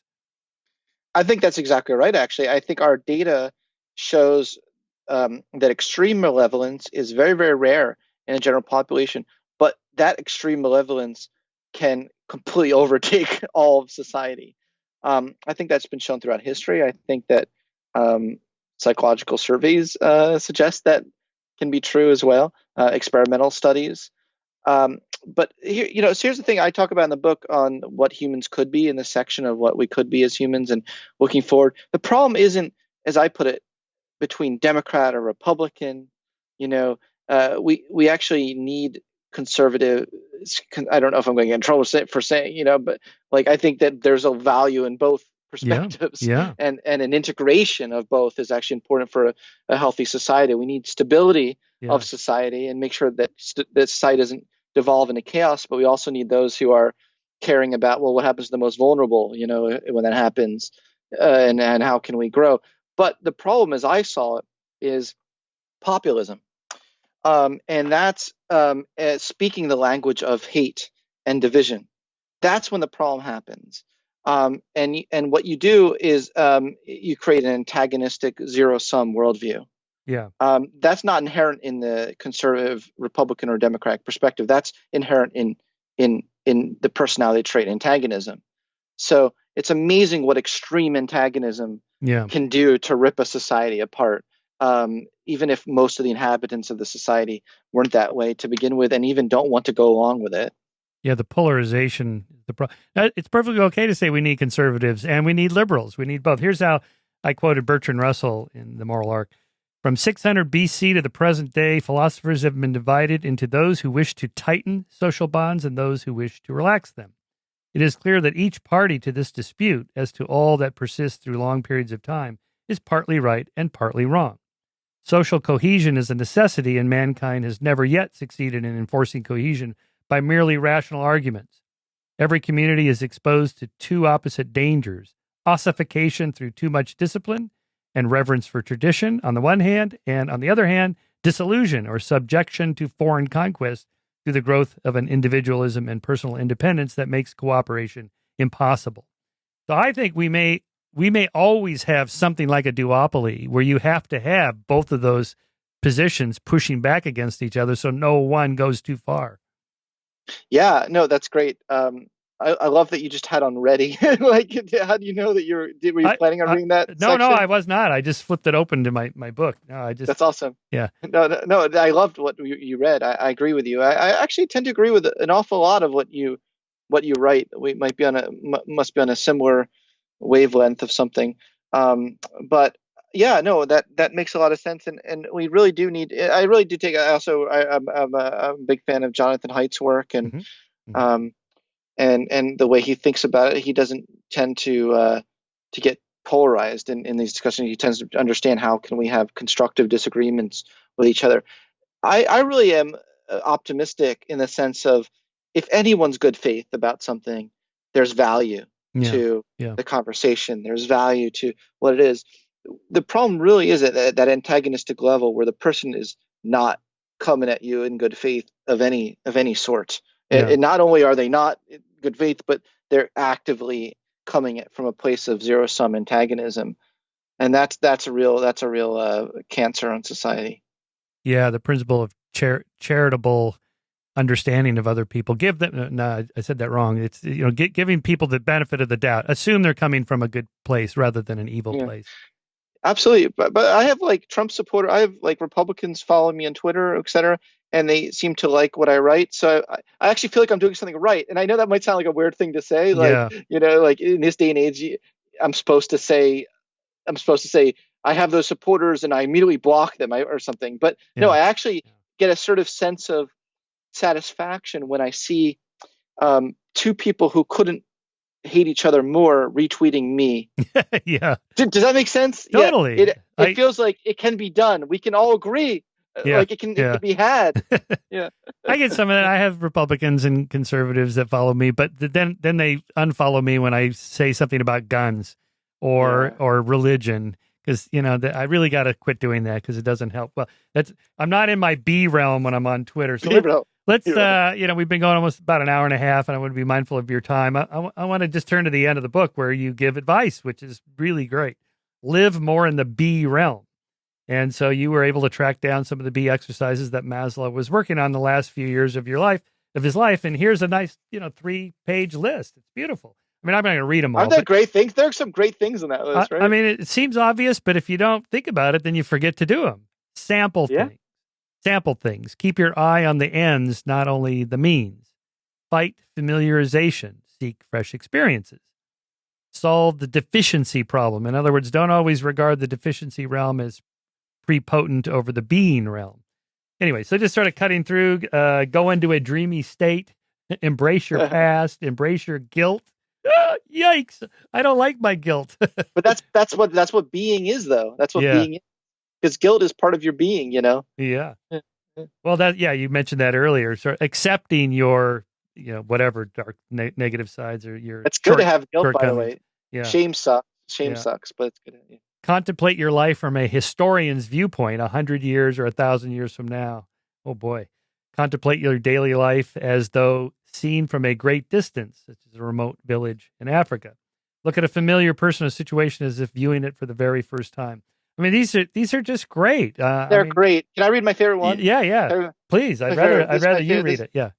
I think that's exactly right, actually. I think our data shows that extreme malevolence is very, very rare in a general population, but that extreme malevolence can completely overtake all of society. I think that's been shown throughout history. I think that psychological surveys suggest that can be true as well, experimental studies. But here, so here's the thing I talk about in the book on what humans could be in the section of what we could be as humans and looking forward. The problem isn't, as I put it, between Democrat or Republican. We actually need conservative. I don't know if I'm going to get in trouble for saying, but like I think that there's a value in both perspectives, and an integration of both is actually important for a healthy society. We need stability of society and make sure that that society doesn't devolve into chaos, but we also need those who are caring about, well, what happens to the most vulnerable, when that happens, and how can we grow? But the problem, as I saw it, is populism, and that's speaking the language of hate and division. That's when the problem happens. And what you do is you create an antagonistic zero-sum worldview. Yeah. That's not inherent in the conservative, Republican, or Democratic perspective. That's inherent in the personality trait antagonism. So it's amazing what extreme antagonism can do to rip a society apart, even if most of the inhabitants of the society weren't that way to begin with and even don't want to go along with it. Yeah, the polarization. It's perfectly okay to say we need conservatives and we need liberals. We need both. Here's how I quoted Bertrand Russell in The Moral Arc. From 600 BC to the present day, philosophers have been divided into those who wish to tighten social bonds and those who wish to relax them. It is clear that each party to this dispute, as to all that persists through long periods of time, is partly right and partly wrong. Social cohesion is a necessity, and mankind has never yet succeeded in enforcing cohesion by merely rational arguments. Every community is exposed to two opposite dangers: ossification through too much discipline and reverence for tradition on the one hand, and on the other hand, disillusion or subjection to foreign conquest through the growth of an individualism and personal independence that makes cooperation impossible. So I think we may always have something like a duopoly where you have to have both of those positions pushing back against each other so no one goes too far. Yeah, no, that's great. I love that you just had on ready. Like, how do you know that were you planning on reading that? No, I was not. I just flipped it open to my book. No, that's awesome. Yeah. No, I loved what you read. I agree with you. I actually tend to agree with an awful lot of what you write. We must be on a similar wavelength of something. But yeah, no, that makes a lot of sense. And we really do need, I really do take, I'm a big fan of Jonathan Haidt's work, and, and the way he thinks about it. He doesn't tend to get polarized in these discussions. He tends to understand how can we have constructive disagreements with each other. I really am optimistic in the sense of, if anyone's good faith about something, there's value to the conversation. There's value to what it is. The problem really is at that antagonistic level where the person is not coming at you in good faith of any sort. And not only are they not in good faith, but they're actively coming at from a place of zero-sum antagonism, and that's a real cancer on society. Yeah, the principle of charitable understanding of other people. Give them. No, I said that wrong. It's giving people the benefit of the doubt. Assume they're coming from a good place rather than an evil place. Absolutely, but I have like Trump supporter. I have like Republicans following me on Twitter, etc., and they seem to like what I write. So I actually feel like I'm doing something right. And I know that might sound like a weird thing to say, like like in this day and age, I'm supposed to say I have those supporters and I immediately block them or something. But no, I actually get a sort of sense of satisfaction when I see two people who couldn't hate each other more retweeting me. Yeah. Does that make sense? Totally. Yeah, it feels like it can be done. We can all agree. Like it can be had. Yeah. I get some of that. I have Republicans and conservatives that follow me, but then they unfollow me when I say something about guns or religion, because I really got to quit doing that because it doesn't help. Well, I'm not in my B realm when I'm on Twitter. So let's we've been going almost about an hour and a half, and I want to be mindful of your time. I want to just turn to the end of the book where you give advice, which is really great. Live more in the B realm. And so you were able to track down some of the B exercises that Maslow was working on the last few years of his life. And here's a nice, 3-page list. It's beautiful. I mean, I'm not going to read them all. Aren't there great things? There are some great things on that list, right? I mean, it seems obvious, but if you don't think about it, then you forget to do them. Sample things. Keep your eye on the ends, not only the means. Fight familiarization. Seek fresh experiences. Solve the deficiency problem. In other words, don't always regard the deficiency realm as prepotent over the being realm. Anyway, so just sort of cutting through, go into a dreamy state, embrace your past, embrace your guilt. Yikes! I don't like my guilt. But that's what being is, though. That's what being is. Because guilt is part of your being, Yeah. Well, you mentioned that earlier. So accepting your, whatever dark negative sides or your. It's good to have guilt, by the way. Yeah. Shame sucks. Sucks, but it's good. Yeah. Contemplate your life from a historian's viewpoint, 100 years or 1,000 years from now. Oh boy. Contemplate your daily life as though seen from a great distance, such as a remote village in Africa. Look at a familiar person or situation as if viewing it for the very first time. I mean, these are just great. They're great. Can I read my favorite one? Yeah. Please. I'd rather you read it. Yeah.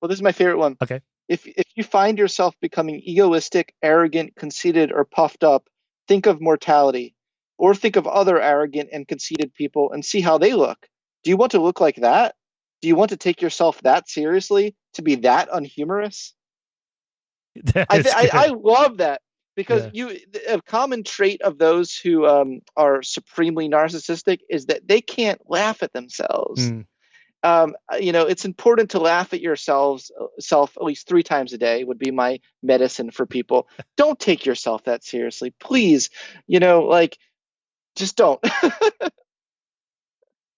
Well, this is my favorite one. Okay. If you find yourself becoming egoistic, arrogant, conceited, or puffed up, think of mortality. Or think of other arrogant and conceited people and see how they look. Do you want to look like that? Do you want to take yourself that seriously? To be that unhumorous? I love that because a common trait of those who are supremely narcissistic is that they can't laugh at themselves. It's important to laugh at yourself at least 3 times a day would be my medicine for people. Don't take yourself that seriously, please. Just don't.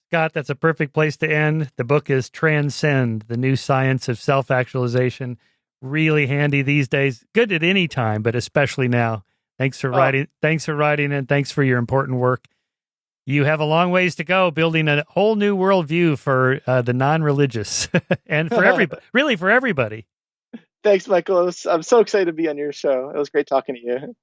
Scott, that's a perfect place to end. The book is Transcend, the New Science of Self-Actualization. Really handy these days. Good at any time, but especially now. Thanks for writing. Thanks for writing, and thanks for your important work. You have a long ways to go building a whole new worldview for the non-religious and for everybody, really for everybody. Thanks, Michael. I'm so excited to be on your show. It was great talking to you.